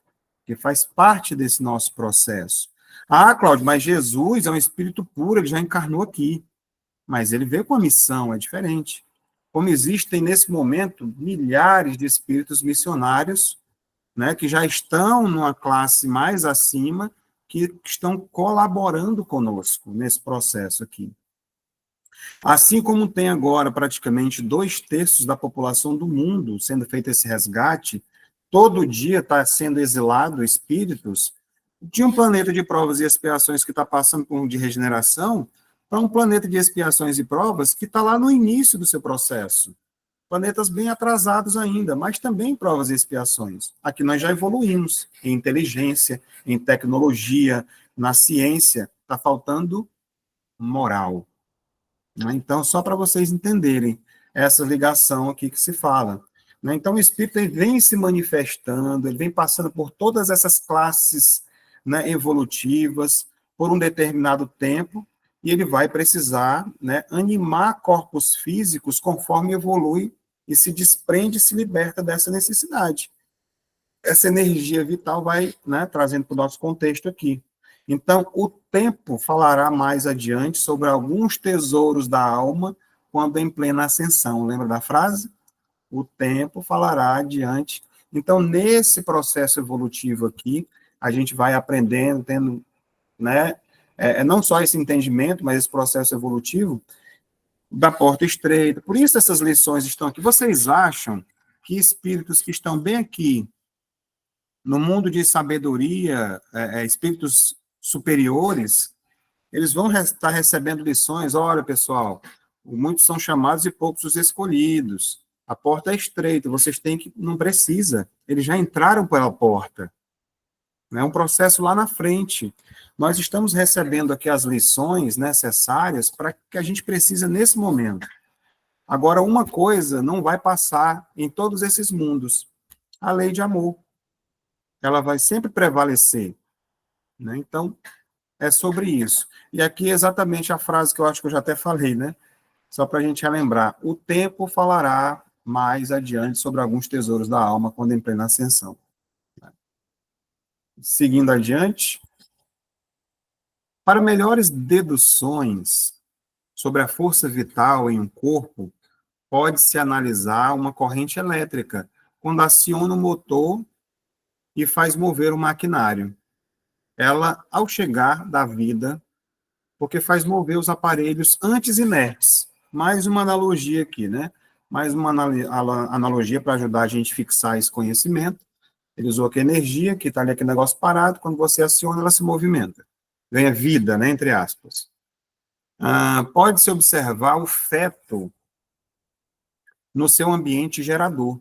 que faz parte desse nosso processo. Ah, Cláudio, mas Jesus é um espírito puro, ele já encarnou aqui. Mas ele veio com a missão, é diferente. Como existem, nesse momento, milhares de espíritos missionários, né, que já estão numa classe mais acima, que estão colaborando conosco nesse processo aqui. Assim como tem agora praticamente 2/3 da população do mundo sendo feito esse resgate, todo dia está sendo exilado espíritos de um planeta de provas e expiações que está passando por um de regeneração para um planeta de expiações e provas que está lá no início do seu processo. Planetas bem atrasados ainda, mas também provas e expiações. Aqui nós já evoluímos em inteligência, em tecnologia, na ciência. Está faltando moral. Então, só para vocês entenderem essa ligação aqui que se fala. Então, o Espírito ele vem se manifestando, ele vem passando por todas essas classes, né, evolutivas, por um determinado tempo, e ele vai precisar, né, animar corpos físicos conforme evolui e se desprende, se liberta dessa necessidade. Essa energia vital vai, né, trazendo para o nosso contexto aqui. Então, o tempo falará mais adiante sobre alguns tesouros da alma quando em plena ascensão. Lembra da frase? O tempo falará adiante. Então, nesse processo evolutivo aqui, a gente vai aprendendo, tendo, né, não só esse entendimento, mas esse processo evolutivo da porta estreita. Por isso essas lições estão aqui. Vocês acham que espíritos que estão bem aqui, no mundo de sabedoria, espíritos superiores, eles vão estar recebendo lições? Olha, pessoal, muitos são chamados e poucos os escolhidos. A porta é estreita, vocês têm que... Não precisa, eles já entraram pela porta. É um processo lá na frente. Nós estamos recebendo aqui as lições necessárias para que a gente precisa nesse momento. Agora, uma coisa não vai passar em todos esses mundos: a lei de amor. Ela vai sempre prevalecer. Né? Então, é sobre isso. E aqui exatamente a frase que eu acho que eu já até falei, né? Só para a gente relembrar. O tempo falará mais adiante sobre alguns tesouros da alma quando em plena ascensão. Seguindo adiante. Para melhores deduções sobre a força vital em um corpo, pode-se analisar uma corrente elétrica, quando aciona o motor e faz mover o maquinário. Ela, ao chegar da vida, porque faz mover os aparelhos antes inertes. Mais uma analogia aqui, né? Mais uma analogia para ajudar a gente a fixar esse conhecimento. Ele usou aqui a energia, que está ali aquele negócio parado, quando você aciona, ela se movimenta. Ganha vida, né, entre aspas. Pode-se observar o feto no seu ambiente gerador.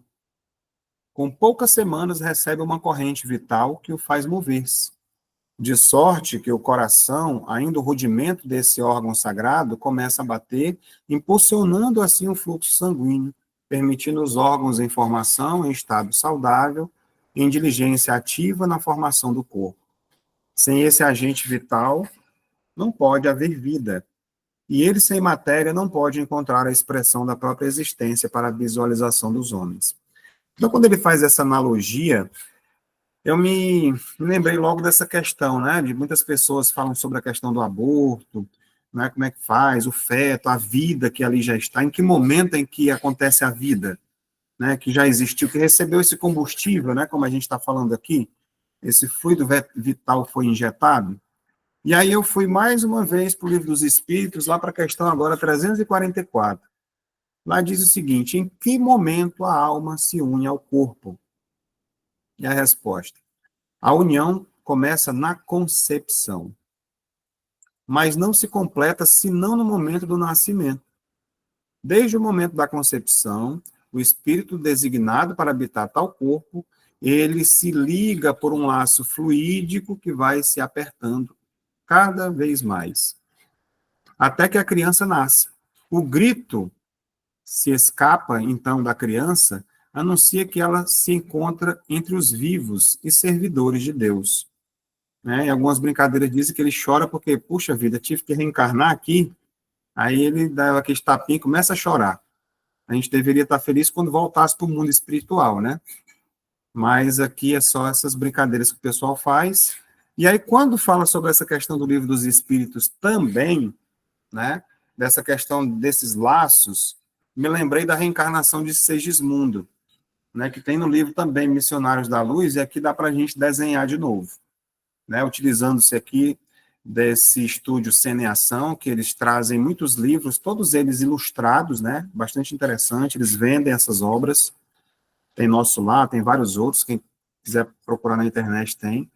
Com poucas semanas, recebe uma corrente vital que o faz mover-se. De sorte que o coração, ainda o rudimento desse órgão sagrado, começa a bater, impulsionando assim o fluxo sanguíneo, permitindo os órgãos em formação, em estado saudável, em diligência ativa na formação do corpo. Sem esse agente vital, não pode haver vida. E ele, sem matéria, não pode encontrar a expressão da própria existência para a visualização dos homens. Então, quando ele faz essa analogia, eu me lembrei logo dessa questão, né? De muitas pessoas falam sobre a questão do aborto, né? Como é que faz, o feto, a vida que ali já está, em que momento em que acontece a vida, né? Que já existiu, que recebeu esse combustível, né? Como a gente está falando aqui, esse fluido vital foi injetado. E aí eu fui mais uma vez para o Livro dos Espíritos, lá para a questão agora 344. Lá diz o seguinte: em que momento a alma se une ao corpo? E a resposta: a união começa na concepção, mas não se completa senão no momento do nascimento. Desde o momento da concepção, o espírito designado para habitar tal corpo, ele se liga por um laço fluídico que vai se apertando cada vez mais, até que a criança nasce. O grito se escapa, então, da criança, anuncia que ela se encontra entre os vivos e servidores de Deus. Né? Em algumas brincadeiras dizem que ele chora porque, puxa vida, tive que reencarnar aqui, aí ele dá aquele tapinha e começa a chorar. A gente deveria estar feliz quando voltasse para o mundo espiritual, né? Mas aqui é só essas brincadeiras que o pessoal faz. E aí, quando fala sobre essa questão do livro dos Espíritos também, né? Dessa questão desses laços, me lembrei da reencarnação de Segismundo, né? Que tem no livro também Missionários da Luz, e aqui dá para a gente desenhar de novo, né? Utilizando-se aqui desse estúdio Ceneação, que eles trazem muitos livros, todos eles ilustrados, né? Bastante interessante, eles vendem essas obras. Tem nosso lá, tem vários outros, quem quiser procurar na internet tem.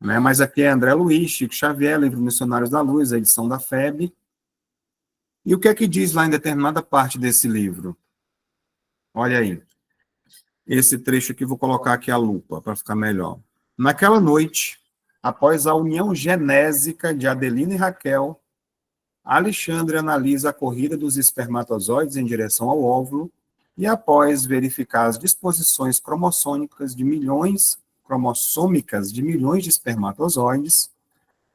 Né? Mas aqui é André Luiz, Chico Xavier, livro Missionários da Luz, a edição da FEB. E o que é que diz lá em determinada parte desse livro? Olha aí. Esse trecho aqui, vou colocar aqui a lupa, para ficar melhor. Naquela noite, após a união genésica de Adelina e Raquel, Alexandre analisa a corrida dos espermatozoides em direção ao óvulo e, após verificar as disposições cromossômicas de milhões de espermatozoides,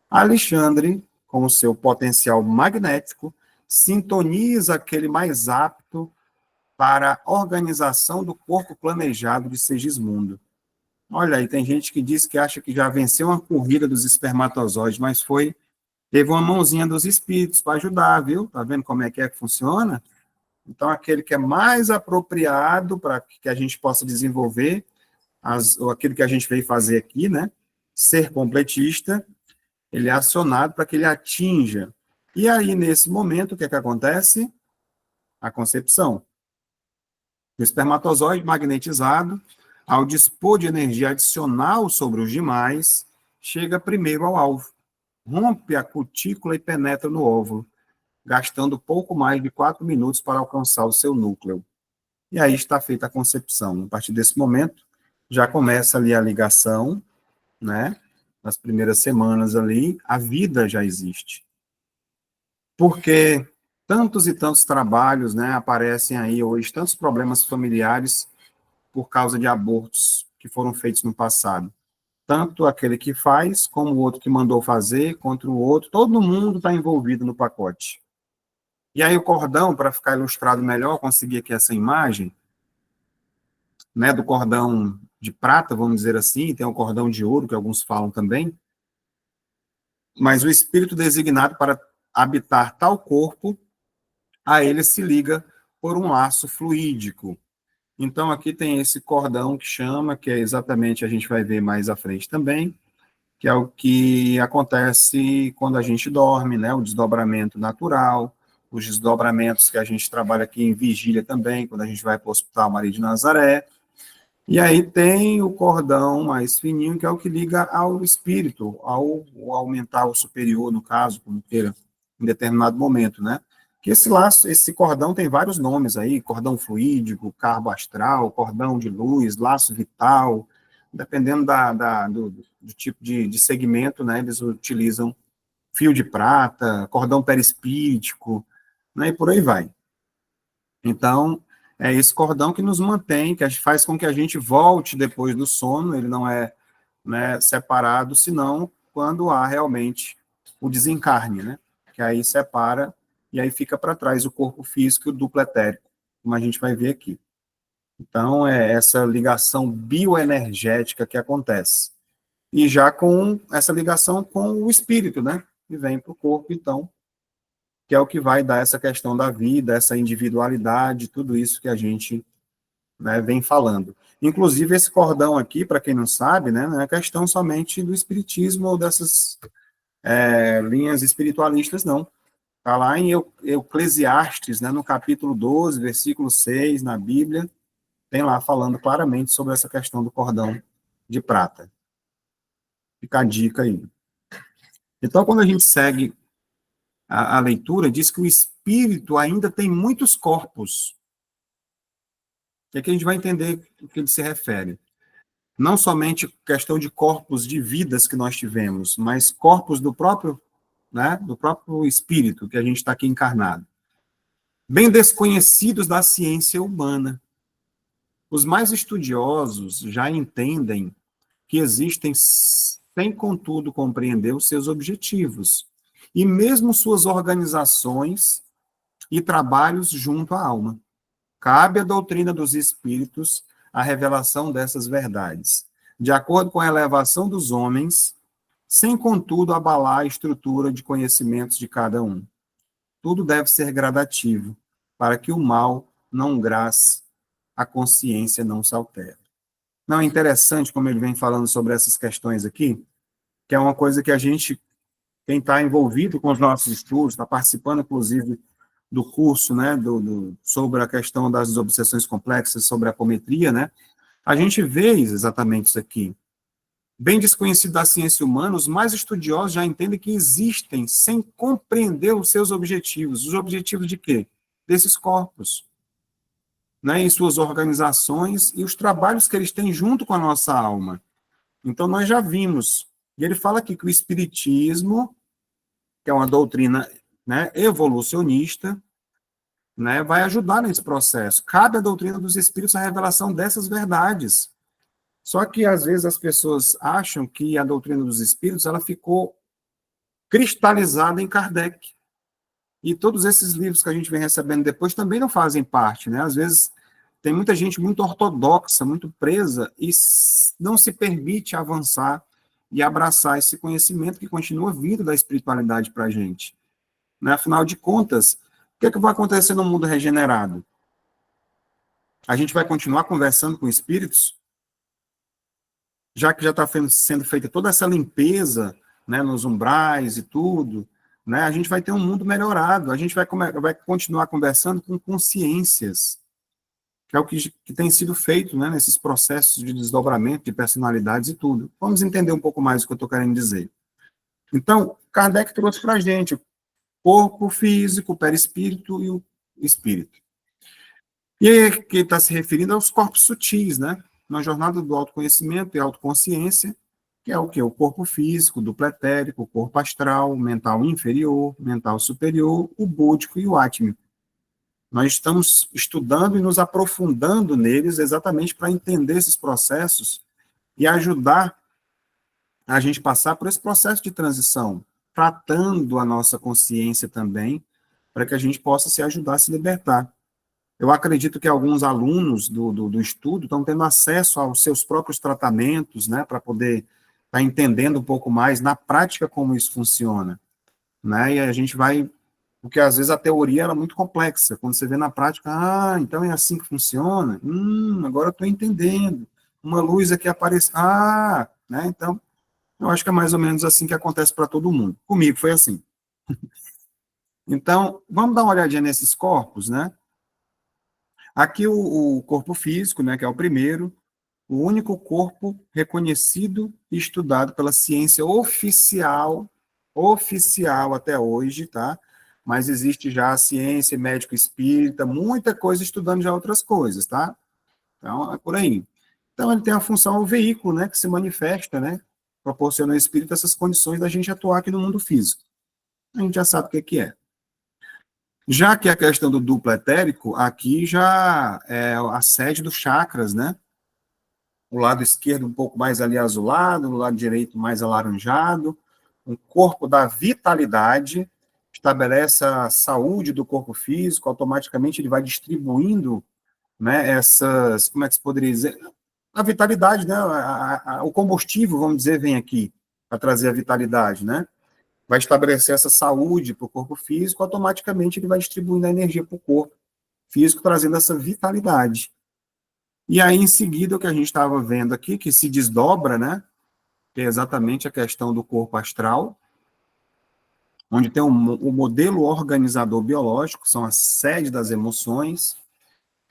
Alexandre, com o seu potencial magnético, sintoniza aquele mais apto para a organização do corpo planejado de Segismundo. Olha aí, tem gente que diz que acha que já venceu uma corrida dos espermatozoides, mas teve uma mãozinha dos espíritos para ajudar, viu? Tá vendo como é que funciona? Então, aquele que é mais apropriado para que a gente possa desenvolver aquilo que a gente veio fazer aqui, né? Ser completista, ele é acionado para que ele atinja. E aí, nesse momento, o que é que acontece? A concepção. O espermatozoide magnetizado, ao dispor de energia adicional sobre os demais, chega primeiro ao alvo, rompe a cutícula e penetra no óvulo, gastando pouco mais de 4 minutos para alcançar o seu núcleo. E aí está feita a concepção. A partir desse momento, já começa ali a ligação, né? Nas primeiras semanas ali, a vida já existe. Porque tantos e tantos trabalhos, né, aparecem aí hoje, tantos problemas familiares por causa de abortos que foram feitos no passado. Tanto aquele que faz, como o outro que mandou fazer, contra o outro, todo mundo está envolvido no pacote. E aí o cordão, para ficar ilustrado melhor, consegui aqui essa imagem, né, do cordão de prata, vamos dizer assim, tem o cordão de ouro, que alguns falam também, mas o espírito designado para habitar tal corpo, a ele se liga por um laço fluídico. Então, aqui tem esse cordão que chama, que é exatamente, a gente vai ver mais à frente também, que é o que acontece quando a gente dorme, né, o desdobramento natural, os desdobramentos que a gente trabalha aqui em vigília também, quando a gente vai para o Hospital Maria de Nazaré. E aí tem o cordão mais fininho, que é o que liga ao espírito, ao mental superior, no caso, como queira, em determinado momento, né? Que esse laço, esse cordão tem vários nomes aí, cordão fluídico, carbo astral, cordão de luz, laço vital, dependendo do tipo de segmento, né? Eles utilizam fio de prata, cordão perispíritico, né? E por aí vai. Então, é esse cordão que nos mantém, que faz com que a gente volte depois do sono, ele não é, né, separado, senão quando há realmente o desencarne, né? Que aí separa e aí fica para trás o corpo físico e o duplo etérico, como a gente vai ver aqui. Então, é essa ligação bioenergética que acontece. E já com essa ligação com o espírito, né? Que vem para o corpo, então, que é o que vai dar essa questão da vida, essa individualidade, tudo isso que a gente, né, vem falando. Inclusive, esse cordão aqui, para quem não sabe, né, não é questão somente do espiritismo ou dessas linhas espiritualistas, não. Está lá em Eclesiastes, né, no capítulo 12, versículo 6, na Bíblia, tem lá falando claramente sobre essa questão do cordão de prata. Fica a dica aí. Então, quando a gente segue a leitura, diz que o espírito ainda tem muitos corpos. E aqui a gente vai entender o que ele se refere. Não somente questão de corpos de vidas que nós tivemos, mas corpos do próprio, né, do próprio espírito que a gente está aqui encarnado. Bem desconhecidos da ciência humana. Os mais estudiosos já entendem que existem, sem contudo compreender os seus objetivos, e mesmo suas organizações e trabalhos junto à alma. cabe à doutrina dos espíritos a revelação dessas verdades, de acordo com a elevação dos homens, sem, contudo, abalar a estrutura de conhecimentos de cada um. Tudo deve ser gradativo, para que o mal não grace, a consciência não se altere. Não é interessante como ele vem falando sobre essas questões aqui, que é uma coisa que a gente, quem está envolvido com os nossos estudos, está participando, inclusive, do curso, né, sobre a questão das obsessões complexas, sobre a apometria, né, a gente vê exatamente isso aqui. Bem desconhecido da ciência humana, os mais estudiosos já entendem que existem sem compreender os seus objetivos. Os objetivos de quê? Desses corpos, né, em suas organizações e os trabalhos que eles têm junto com a nossa alma. Então, nós já vimos. E ele fala aqui que o espiritismo, que é uma doutrina, né, evolucionista, né, vai ajudar nesse processo. Cabe à doutrina dos espíritos a revelação dessas verdades. Só que, às vezes, as pessoas acham que a doutrina dos espíritos ela ficou cristalizada em Kardec. E todos esses livros que a gente vem recebendo depois também não fazem parte, né? Às vezes, tem muita gente muito ortodoxa, muito presa, e não se permite avançar e abraçar esse conhecimento que continua vindo da espiritualidade para a gente. Né? Afinal de contas, o que é que vai acontecer no mundo regenerado? A gente vai continuar conversando com espíritos? Já que já está sendo feita toda essa limpeza, né, nos umbrais e tudo, né, a gente vai ter um mundo melhorado, a gente vai continuar conversando com consciências, que é o que tem sido feito, né, nesses processos de desdobramento de personalidades e tudo. Vamos entender um pouco mais o que eu estou querendo dizer. Então, Kardec trouxe para a gente o corpo físico, o perispírito e o espírito. E aí, que está se referindo aos corpos sutis, né? Na jornada do autoconhecimento e autoconsciência, que é o quê? O corpo físico, duplo etérico, o corpo astral, o mental inferior, o mental superior, o búdico e o átmico. Nós estamos estudando e nos aprofundando neles exatamente para entender esses processos e ajudar a gente passar por esse processo de transição, tratando a nossa consciência também, para que a gente possa se ajudar a se libertar. Eu acredito que alguns alunos do estudo estão tendo acesso aos seus próprios tratamentos, né, para poder estar entendendo um pouco mais na prática como isso funciona, né, e a gente vai, porque às vezes a teoria era muito complexa, quando você vê na prática, então é assim que funciona, agora eu estou entendendo, uma luz aqui aparece, né, então, eu acho que é mais ou menos assim que acontece para todo mundo, comigo foi assim. Então, vamos dar uma olhadinha nesses corpos, né. Aqui o corpo físico, né, que é o primeiro, o único corpo reconhecido e estudado pela ciência oficial até hoje, tá? Mas existe já a ciência médico espírita, muita coisa estudando já outras coisas, tá? Então, é por aí. Então, ele tem a função, o veículo, né, que se manifesta, né, proporciona ao espírito essas condições da gente atuar aqui no mundo físico. A gente já sabe o que é. Já que a questão do duplo etérico, aqui já é a sede dos chakras, né? O lado esquerdo um pouco mais ali azulado, o lado direito mais alaranjado. O corpo da vitalidade estabelece a saúde do corpo físico, automaticamente ele vai distribuindo, né, essas, como é que se poderia dizer? A vitalidade, né? O combustível, vamos dizer, vem aqui para trazer a vitalidade, né? Vai estabelecer essa saúde para o corpo físico, automaticamente ele vai distribuindo a energia para o corpo físico, trazendo essa vitalidade. E aí, em seguida, o que a gente estava vendo aqui, que se desdobra, né, que é exatamente a questão do corpo astral, onde tem o modelo organizador biológico, são as sedes das emoções.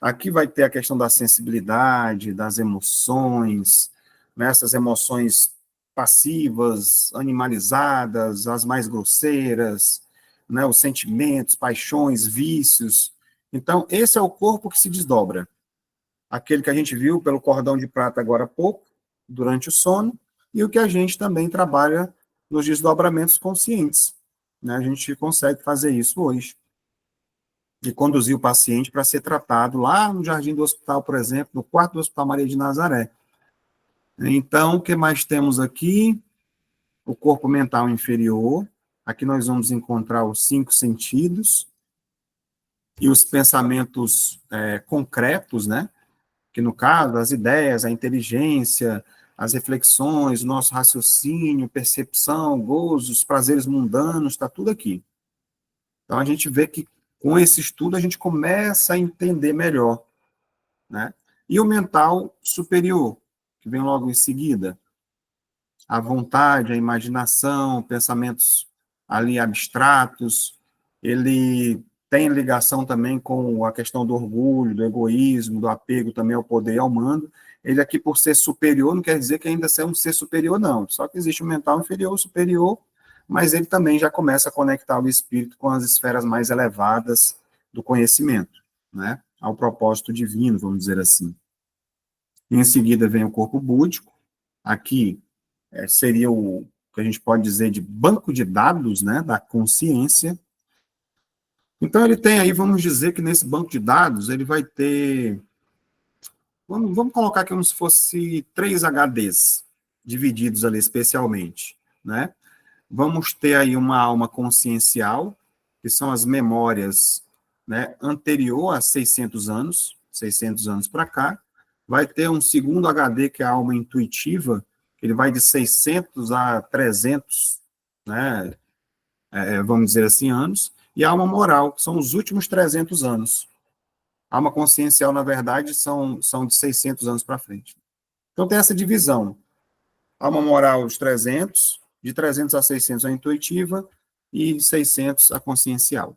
Aqui vai ter a questão da sensibilidade, das emoções, né, essas emoções passivas, animalizadas, as mais grosseiras, né, os sentimentos, paixões, vícios. Então, esse é o corpo que se desdobra. Aquele que a gente viu pelo cordão de prata agora há pouco, durante o sono, e o que a gente também trabalha nos desdobramentos conscientes. Né? A gente consegue fazer isso hoje. E conduzir o paciente para ser tratado lá no jardim do hospital, por exemplo, no quarto do Hospital Maria de Nazaré. Então, o que mais temos aqui? O corpo mental inferior. Aqui nós vamos encontrar os 5 sentidos. e os pensamentos concretos, né? Que no caso, as ideias, a inteligência, as reflexões, o nosso raciocínio, percepção, gozos, prazeres mundanos, está tudo aqui. Então, a gente vê que com esse estudo a gente começa a entender melhor, né? E o mental superior, que vem logo em seguida, a vontade, a imaginação, pensamentos ali abstratos, ele tem ligação também com a questão do orgulho, do egoísmo, do apego também ao poder e ao mando. Ele aqui, por ser superior, não quer dizer que ainda é um ser superior, não. Só que existe um mental inferior, superior, mas ele também já começa a conectar o espírito com as esferas mais elevadas do conhecimento, né? Ao propósito divino, vamos dizer assim. Em seguida vem o corpo búdico. Aqui seria o que a gente pode dizer de banco de dados, né, da consciência. Então, ele tem aí, vamos dizer que nesse banco de dados, ele vai ter, vamos colocar aqui como se fosse 3 HDs, divididos ali especialmente, né? Vamos ter aí uma alma consciencial, que são as memórias, né, anterior a 600 anos para cá. Vai ter um segundo HD, que é a alma intuitiva, que ele vai de 600 a 300, né, vamos dizer assim, anos, e a alma moral, que são os últimos 300 anos. A alma consciencial, na verdade, são de 600 anos para frente. Então, tem essa divisão. Alma moral, os 300, de 300 a 600 a intuitiva, e de 600 a consciencial.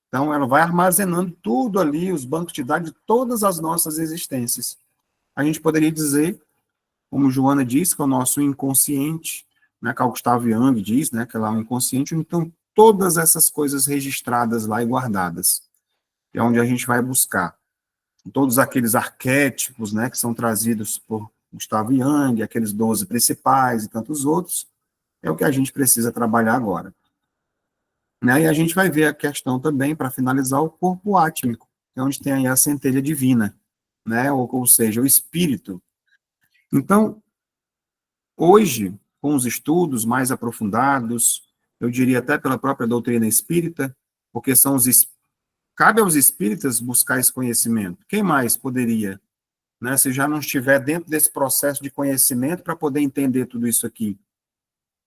Então, ela vai armazenando tudo ali, os bancos de dados de todas as nossas existências. A gente poderia dizer, como Joana disse, que é o nosso inconsciente, né, Carl Gustav Jung diz, né, que é lá o inconsciente, então todas essas coisas registradas lá e guardadas, é onde a gente vai buscar. Todos aqueles arquétipos, né, que são trazidos por Gustav Jung, aqueles 12 principais e tantos outros, é o que a gente precisa trabalhar agora. Né, e a gente vai ver a questão também, para finalizar, o corpo átmico, que é onde tem aí a centelha divina, né, ou seja, o espírito. Então, hoje, com os estudos mais aprofundados, eu diria até pela própria doutrina espírita, porque cabe aos espíritas buscar esse conhecimento. Quem mais poderia, né, se já não estiver dentro desse processo de conhecimento para poder entender tudo isso aqui?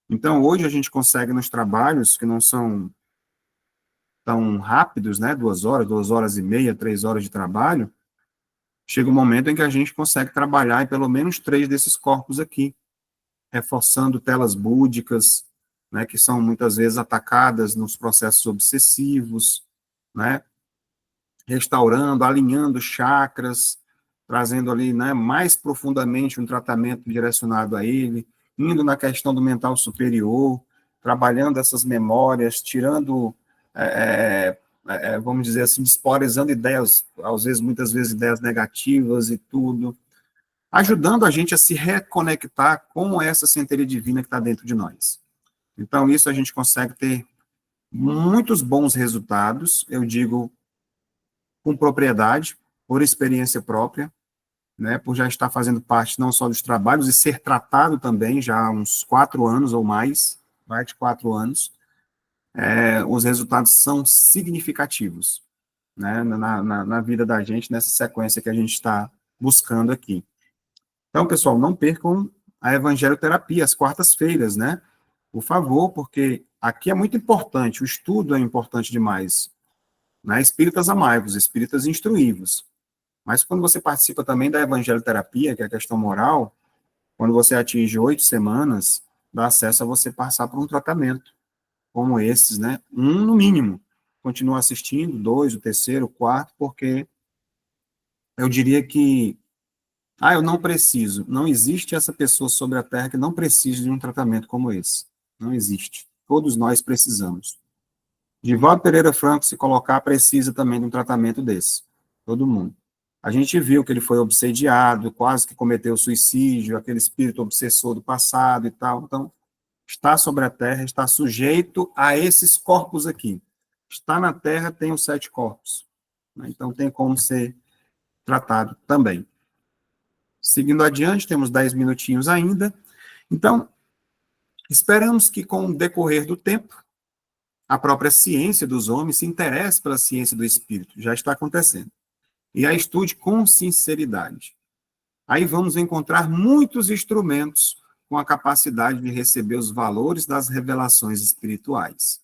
Então, hoje a gente consegue nos trabalhos que não são tão rápidos, né, 2 horas e meia, 3 horas de trabalho, chega um momento em que a gente consegue trabalhar em pelo menos 3 desses corpos aqui, reforçando telas búdicas, né, que são muitas vezes atacadas nos processos obsessivos, né, restaurando, alinhando chakras, trazendo ali, né, mais profundamente um tratamento direcionado a ele, indo na questão do mental superior, trabalhando essas memórias, tirando, vamos dizer assim, despolarizando ideias, às vezes, muitas vezes, ideias negativas e tudo, ajudando a gente a se reconectar com essa centelha divina que está dentro de nós. Então, isso a gente consegue ter muitos bons resultados, eu digo com propriedade, por experiência própria, né, por já estar fazendo parte não só dos trabalhos, e ser tratado também já há uns 4 anos ou mais, mais de 4 anos, os resultados são significativos, né, na vida da gente, nessa sequência que a gente está buscando aqui. Então, pessoal, não percam a evangelioterapia, às quartas-feiras, né? Por favor, porque aqui é muito importante, o estudo é importante demais. Né? Espíritas amai-vos, espíritas instruí-vos. Mas quando você participa também da evangelioterapia, que é a questão moral, quando você atinge 8 semanas, dá acesso a você passar por um tratamento, como esses, né? Um no mínimo. Continua assistindo, 2, o terceiro, o quarto, porque eu diria que eu não preciso. Não existe essa pessoa sobre a Terra que não precise de um tratamento como esse. Não existe. Todos nós precisamos. Divaldo Pereira Franco, se colocar, precisa também de um tratamento desse. Todo mundo. A gente viu que ele foi obsediado, quase que cometeu suicídio, aquele espírito obsessor do passado e tal. Então, está sobre a Terra, está sujeito a esses corpos aqui. Está na Terra, tem os 7 corpos. Então, tem como ser tratado também. Seguindo adiante, temos 10 minutinhos ainda. Então, esperamos que com o decorrer do tempo, a própria ciência dos homens se interesse pela ciência do espírito, já está acontecendo, e a estude com sinceridade. Aí vamos encontrar muitos instrumentos com a capacidade de receber os valores das revelações espirituais.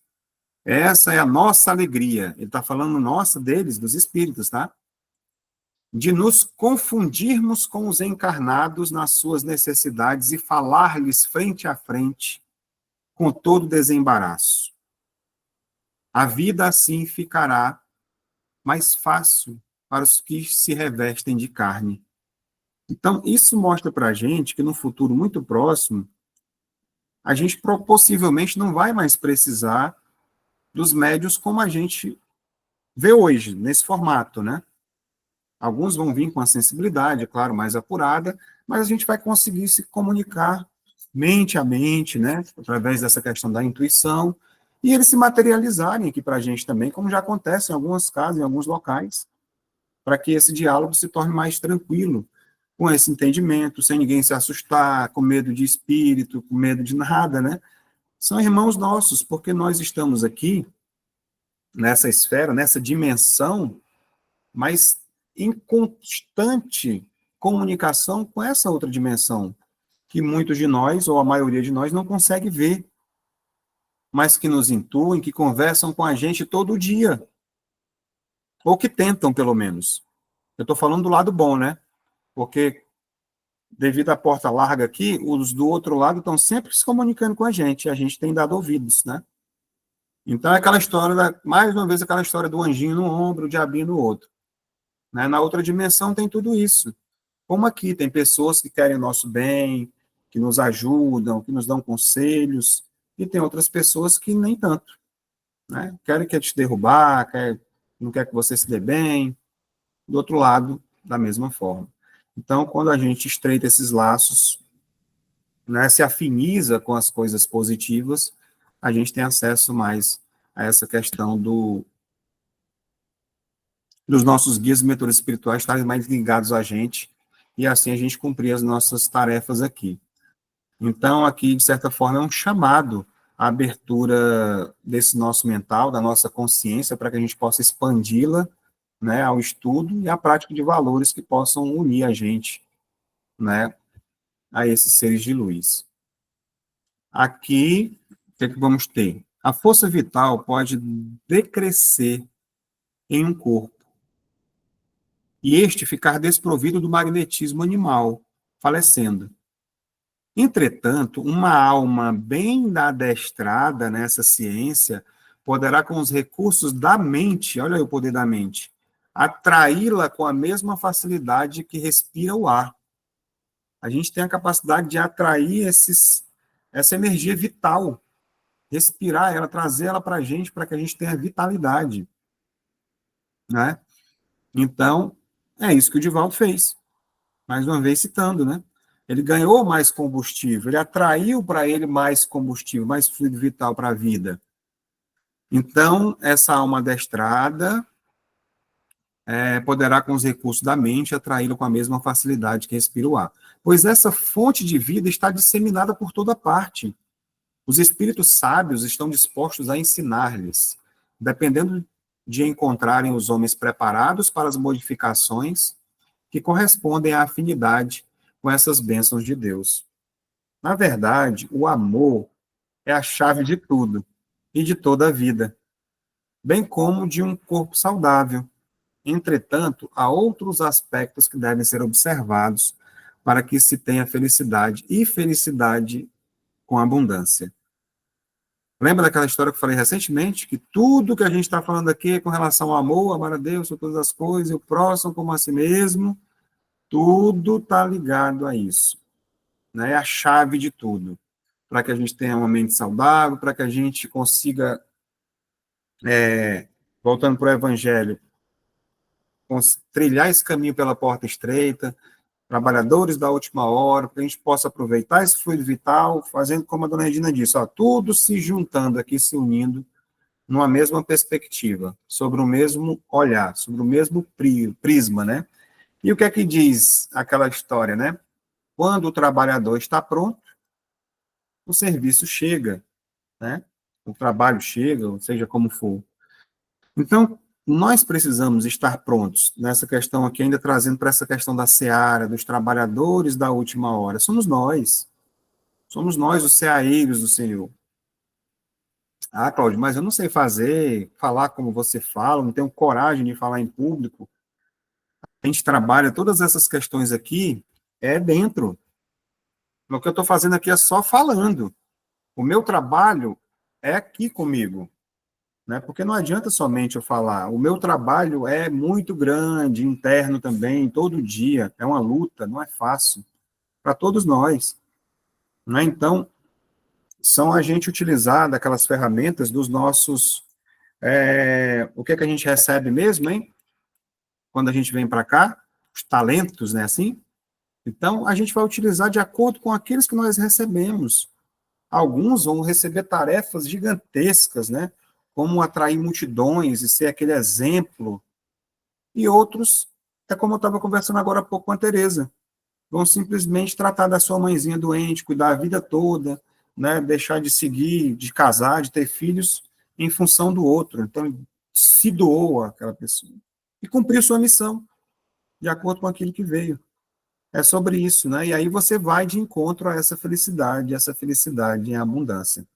Essa é a nossa alegria. Ele está falando nossa deles, dos espíritos, tá? De nos confundirmos com os encarnados nas suas necessidades e falar-lhes frente a frente, com todo desembaraço. A vida assim ficará mais fácil para os que se revestem de carne. Então, isso mostra para a gente que no futuro muito próximo, a gente possivelmente não vai mais precisar dos médios como a gente vê hoje, nesse formato, né? Alguns vão vir com a sensibilidade, é claro, mais apurada, mas a gente vai conseguir se comunicar mente a mente, né? Através dessa questão da intuição, e eles se materializarem aqui para a gente também, como já acontece em algumas casas, em alguns locais, para que esse diálogo se torne mais tranquilo, com esse entendimento, sem ninguém se assustar, com medo de espírito, com medo de nada, né? São irmãos nossos, porque nós estamos aqui, nessa esfera, nessa dimensão, mas em constante comunicação com essa outra dimensão, que muitos de nós, ou a maioria de nós, não consegue ver, mas que nos intuem, que conversam com a gente todo dia, ou que tentam, pelo menos. Eu estou falando do lado bom, né? Porque, devido à porta larga aqui, os do outro lado estão sempre se comunicando com a gente tem dado ouvidos, né? Então, é aquela história, mais uma vez, aquela história do anjinho no ombro, o diabinho no outro. Né? Na outra dimensão tem tudo isso. Como aqui, tem pessoas que querem o nosso bem, que nos ajudam, que nos dão conselhos, e tem outras pessoas que nem tanto. Né? Querem te derrubar, não quer que você se dê bem. Do outro lado, da mesma forma. Então, quando a gente estreita esses laços, né, se afiniza com as coisas positivas, a gente tem acesso mais a essa questão dos nossos guias e mentores espirituais estarem mais ligados a gente, e assim a gente cumprir as nossas tarefas aqui. Então, aqui, de certa forma, é um chamado à abertura desse nosso mental, da nossa consciência, para que a gente possa expandi-la, né, ao estudo e à prática de valores que possam unir a gente, né, a esses seres de luz. Aqui, o que é que vamos ter? A força vital pode decrescer em um corpo, e este ficar desprovido do magnetismo animal, falecendo. Entretanto, uma alma bem adestrada nessa ciência poderá, com os recursos da mente, olha aí o poder da mente, atraí-la com a mesma facilidade que respira o ar. A gente tem a capacidade de atrair essa energia vital, respirar ela, trazer ela para a gente, para que a gente tenha vitalidade. Né? Então, é isso que o Divaldo fez. Mais uma vez citando, né? Ele ganhou mais combustível, ele atraiu para ele mais combustível, mais fluido vital para a vida. Então, essa alma adestrada poderá, com os recursos da mente, atraí-lo com a mesma facilidade que respira o ar. Pois essa fonte de vida está disseminada por toda parte. Os espíritos sábios estão dispostos a ensinar-lhes, dependendo de encontrarem os homens preparados para as modificações que correspondem à afinidade com essas bênçãos de Deus. Na verdade, o amor é a chave de tudo e de toda a vida, bem como de um corpo saudável. Entretanto, há outros aspectos que devem ser observados para que se tenha felicidade e felicidade com abundância. Lembra daquela história que eu falei recentemente? Que tudo que a gente está falando aqui é com relação ao amor, amar a Deus, sobre todas as coisas, e o próximo como a si mesmo, tudo está ligado a isso. Né? É a chave de tudo. Para que a gente tenha uma mente saudável, para que a gente consiga, voltando para o Evangelho, trilhar esse caminho pela porta estreita, trabalhadores da última hora, para que a gente possa aproveitar esse fluido vital, fazendo como a dona Regina disse, ó, tudo se juntando aqui, se unindo, numa mesma perspectiva, sobre o mesmo olhar, sobre o mesmo prisma, né? E o que é que diz aquela história, né? Quando o trabalhador está pronto, o serviço chega, né? o trabalho chega, ou seja como for. Então, nós precisamos estar prontos nessa questão aqui, ainda trazendo para essa questão da seara, dos trabalhadores da última hora. Somos nós os ceareiros do Senhor. Ah, Cláudio, mas eu não sei falar como você fala, não tenho coragem de falar em público. A gente trabalha todas essas questões aqui, dentro. O que eu estou fazendo aqui é só falando. O meu trabalho é aqui comigo, né? Porque não adianta somente eu falar. O meu trabalho é muito grande, interno também, todo dia. É uma luta, não é fácil. Para todos nós. Né? Então, são a gente utilizar daquelas ferramentas dos nossos... o que é que a gente recebe mesmo, hein? Quando a gente vem para cá, os talentos, né, assim? Então, a gente vai utilizar de acordo com aqueles que nós recebemos. Alguns vão receber tarefas gigantescas, né? Como atrair multidões e ser aquele exemplo. E outros, é como eu estava conversando agora há pouco com a Tereza, vão simplesmente tratar da sua mãezinha doente, cuidar a vida toda, né? Deixar de seguir, de casar, de ter filhos em função do outro. Então, se doou àquela pessoa. E cumpriu sua missão, de acordo com aquilo que veio. É sobre isso, né? E aí você vai de encontro a essa felicidade em abundância.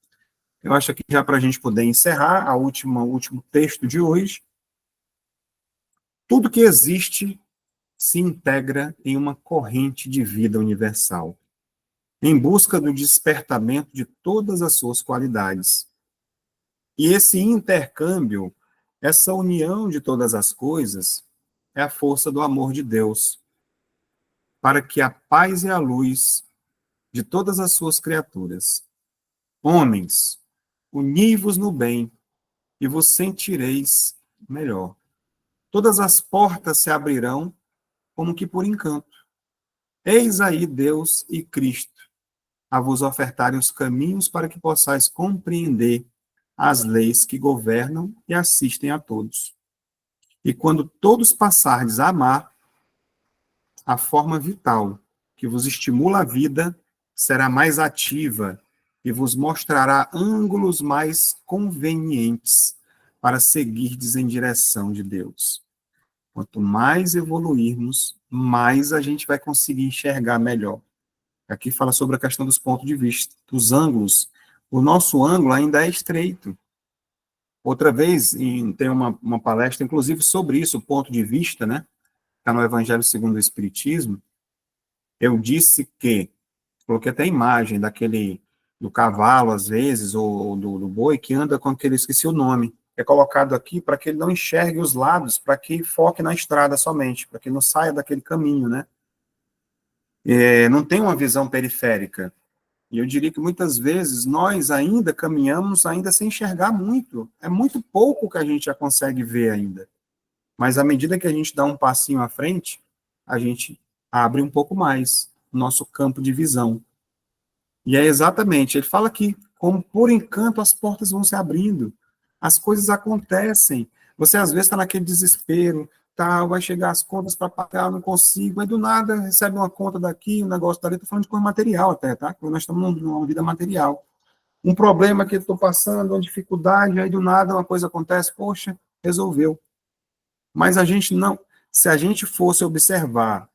Eu acho que já para a gente poder encerrar o último texto de hoje, tudo que existe se integra em uma corrente de vida universal, em busca do despertamento de todas as suas qualidades. E esse intercâmbio, essa união de todas as coisas, é a força do amor de Deus, para que a paz e a luz de todas as suas criaturas. Homens, uni-vos no bem, e vos sentireis melhor. Todas as portas se abrirão, como que por encanto. Eis aí Deus e Cristo, a vos ofertarem os caminhos para que possais compreender as leis que governam e assistem a todos. E quando todos passardes a amar, a forma vital que vos estimula a vida será mais ativa e vos mostrará ângulos mais convenientes para seguirdes em direção de Deus. Quanto mais evoluirmos, mais a gente vai conseguir enxergar melhor. Aqui fala sobre a questão dos pontos de vista, dos ângulos. O nosso ângulo ainda é estreito. Outra vez, tem uma palestra, inclusive, sobre isso, o ponto de vista, né? Está no Evangelho segundo o Espiritismo. Eu disse que, coloquei até a imagem do cavalo, às vezes, ou do boi, que anda com aquele, esqueci o nome, é colocado aqui para que ele não enxergue os lados, para que foque na estrada somente, para que ele não saia daquele caminho, né? Não tem uma visão periférica. E eu diria que muitas vezes nós ainda caminhamos ainda sem enxergar muito. É muito pouco que a gente já consegue ver ainda. Mas à medida que a gente dá um passinho à frente, a gente abre um pouco mais o nosso campo de visão. E é exatamente, ele fala aqui, como por encanto as portas vão se abrindo, as coisas acontecem. Você às vezes está naquele desespero, vai chegar as contas para pagar, não consigo, aí do nada recebe uma conta daqui, um negócio dali, estou falando de coisa material até, tá? Porque nós estamos numa vida material. Um problema que eu estou passando, uma dificuldade, aí do nada uma coisa acontece, poxa, resolveu. Mas a gente não, se a gente fosse observar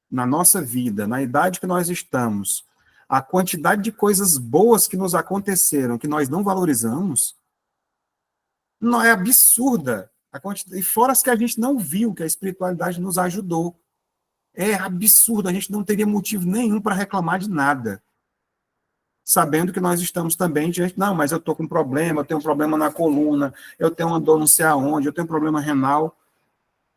na nossa vida, na idade que nós estamos, a quantidade de coisas boas que nos aconteceram, que nós não valorizamos, não é absurda. E fora as que a gente não viu, que a espiritualidade nos ajudou. É absurdo, a gente não teria motivo nenhum para reclamar de nada. Sabendo que nós estamos também diante, não, mas eu estou com problema, eu tenho um problema na coluna, eu tenho uma dor não sei aonde, eu tenho um problema renal.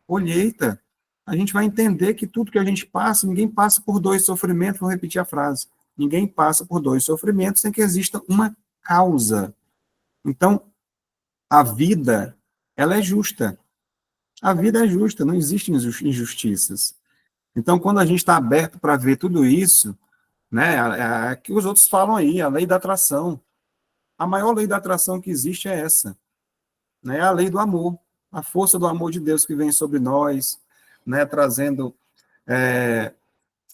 Colheita. A gente vai entender que tudo que a gente passa, ninguém passa por dois sofrimentos, vou repetir a frase, ninguém passa por dois sofrimentos sem que exista uma causa. Então, a vida, ela é justa. A vida é justa, não existem injustiças. Então, quando a gente está aberto para ver tudo isso, né, que os outros falam aí, a lei da atração. A maior lei da atração que existe é essa, né, a lei do amor, a força do amor de Deus que vem sobre nós, né, trazendo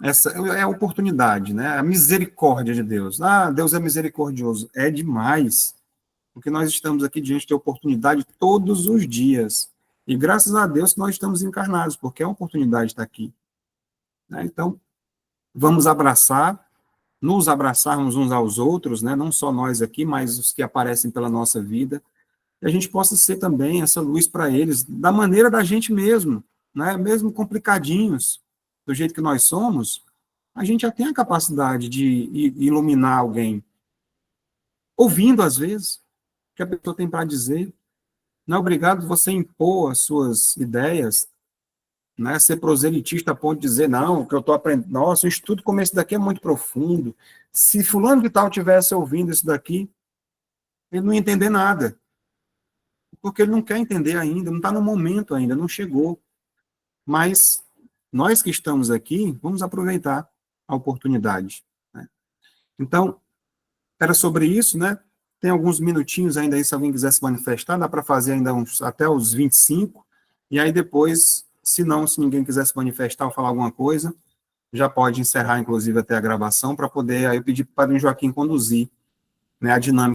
essa é a oportunidade, né, a misericórdia de Deus. Ah, Deus é misericordioso. É demais. porque nós estamos aqui diante de oportunidade todos os dias. E graças a Deus que nós estamos encarnados, porque é uma oportunidade estar aqui. Né? Então, vamos nos abraçarmos uns aos outros, né? Não só nós aqui, mas os que aparecem pela nossa vida, que a gente possa ser também essa luz para eles, da maneira da gente mesmo, né? Mesmo complicadinhos, do jeito que nós somos, a gente já tem a capacidade de iluminar alguém, ouvindo às vezes o que a pessoa tem para dizer. Não é obrigado você impor as suas ideias, né? Ser proselitista a ponto de dizer, não, o que eu estou aprendendo, nossa, o estudo como esse daqui é muito profundo. Se fulano de tal estivesse ouvindo isso daqui, ele não ia entender nada. Porque ele não quer entender ainda, não está no momento ainda, não chegou. Mas nós que estamos aqui, vamos aproveitar a oportunidade. Né? Então, era sobre isso, né? Tem alguns minutinhos ainda aí, se alguém quiser se manifestar, dá para fazer ainda até os 25, e aí depois, se ninguém quiser se manifestar ou falar alguma coisa, já pode encerrar, inclusive, até a gravação, para poder, aí eu pedir para o Padre Joaquim conduzir, né, a dinâmica.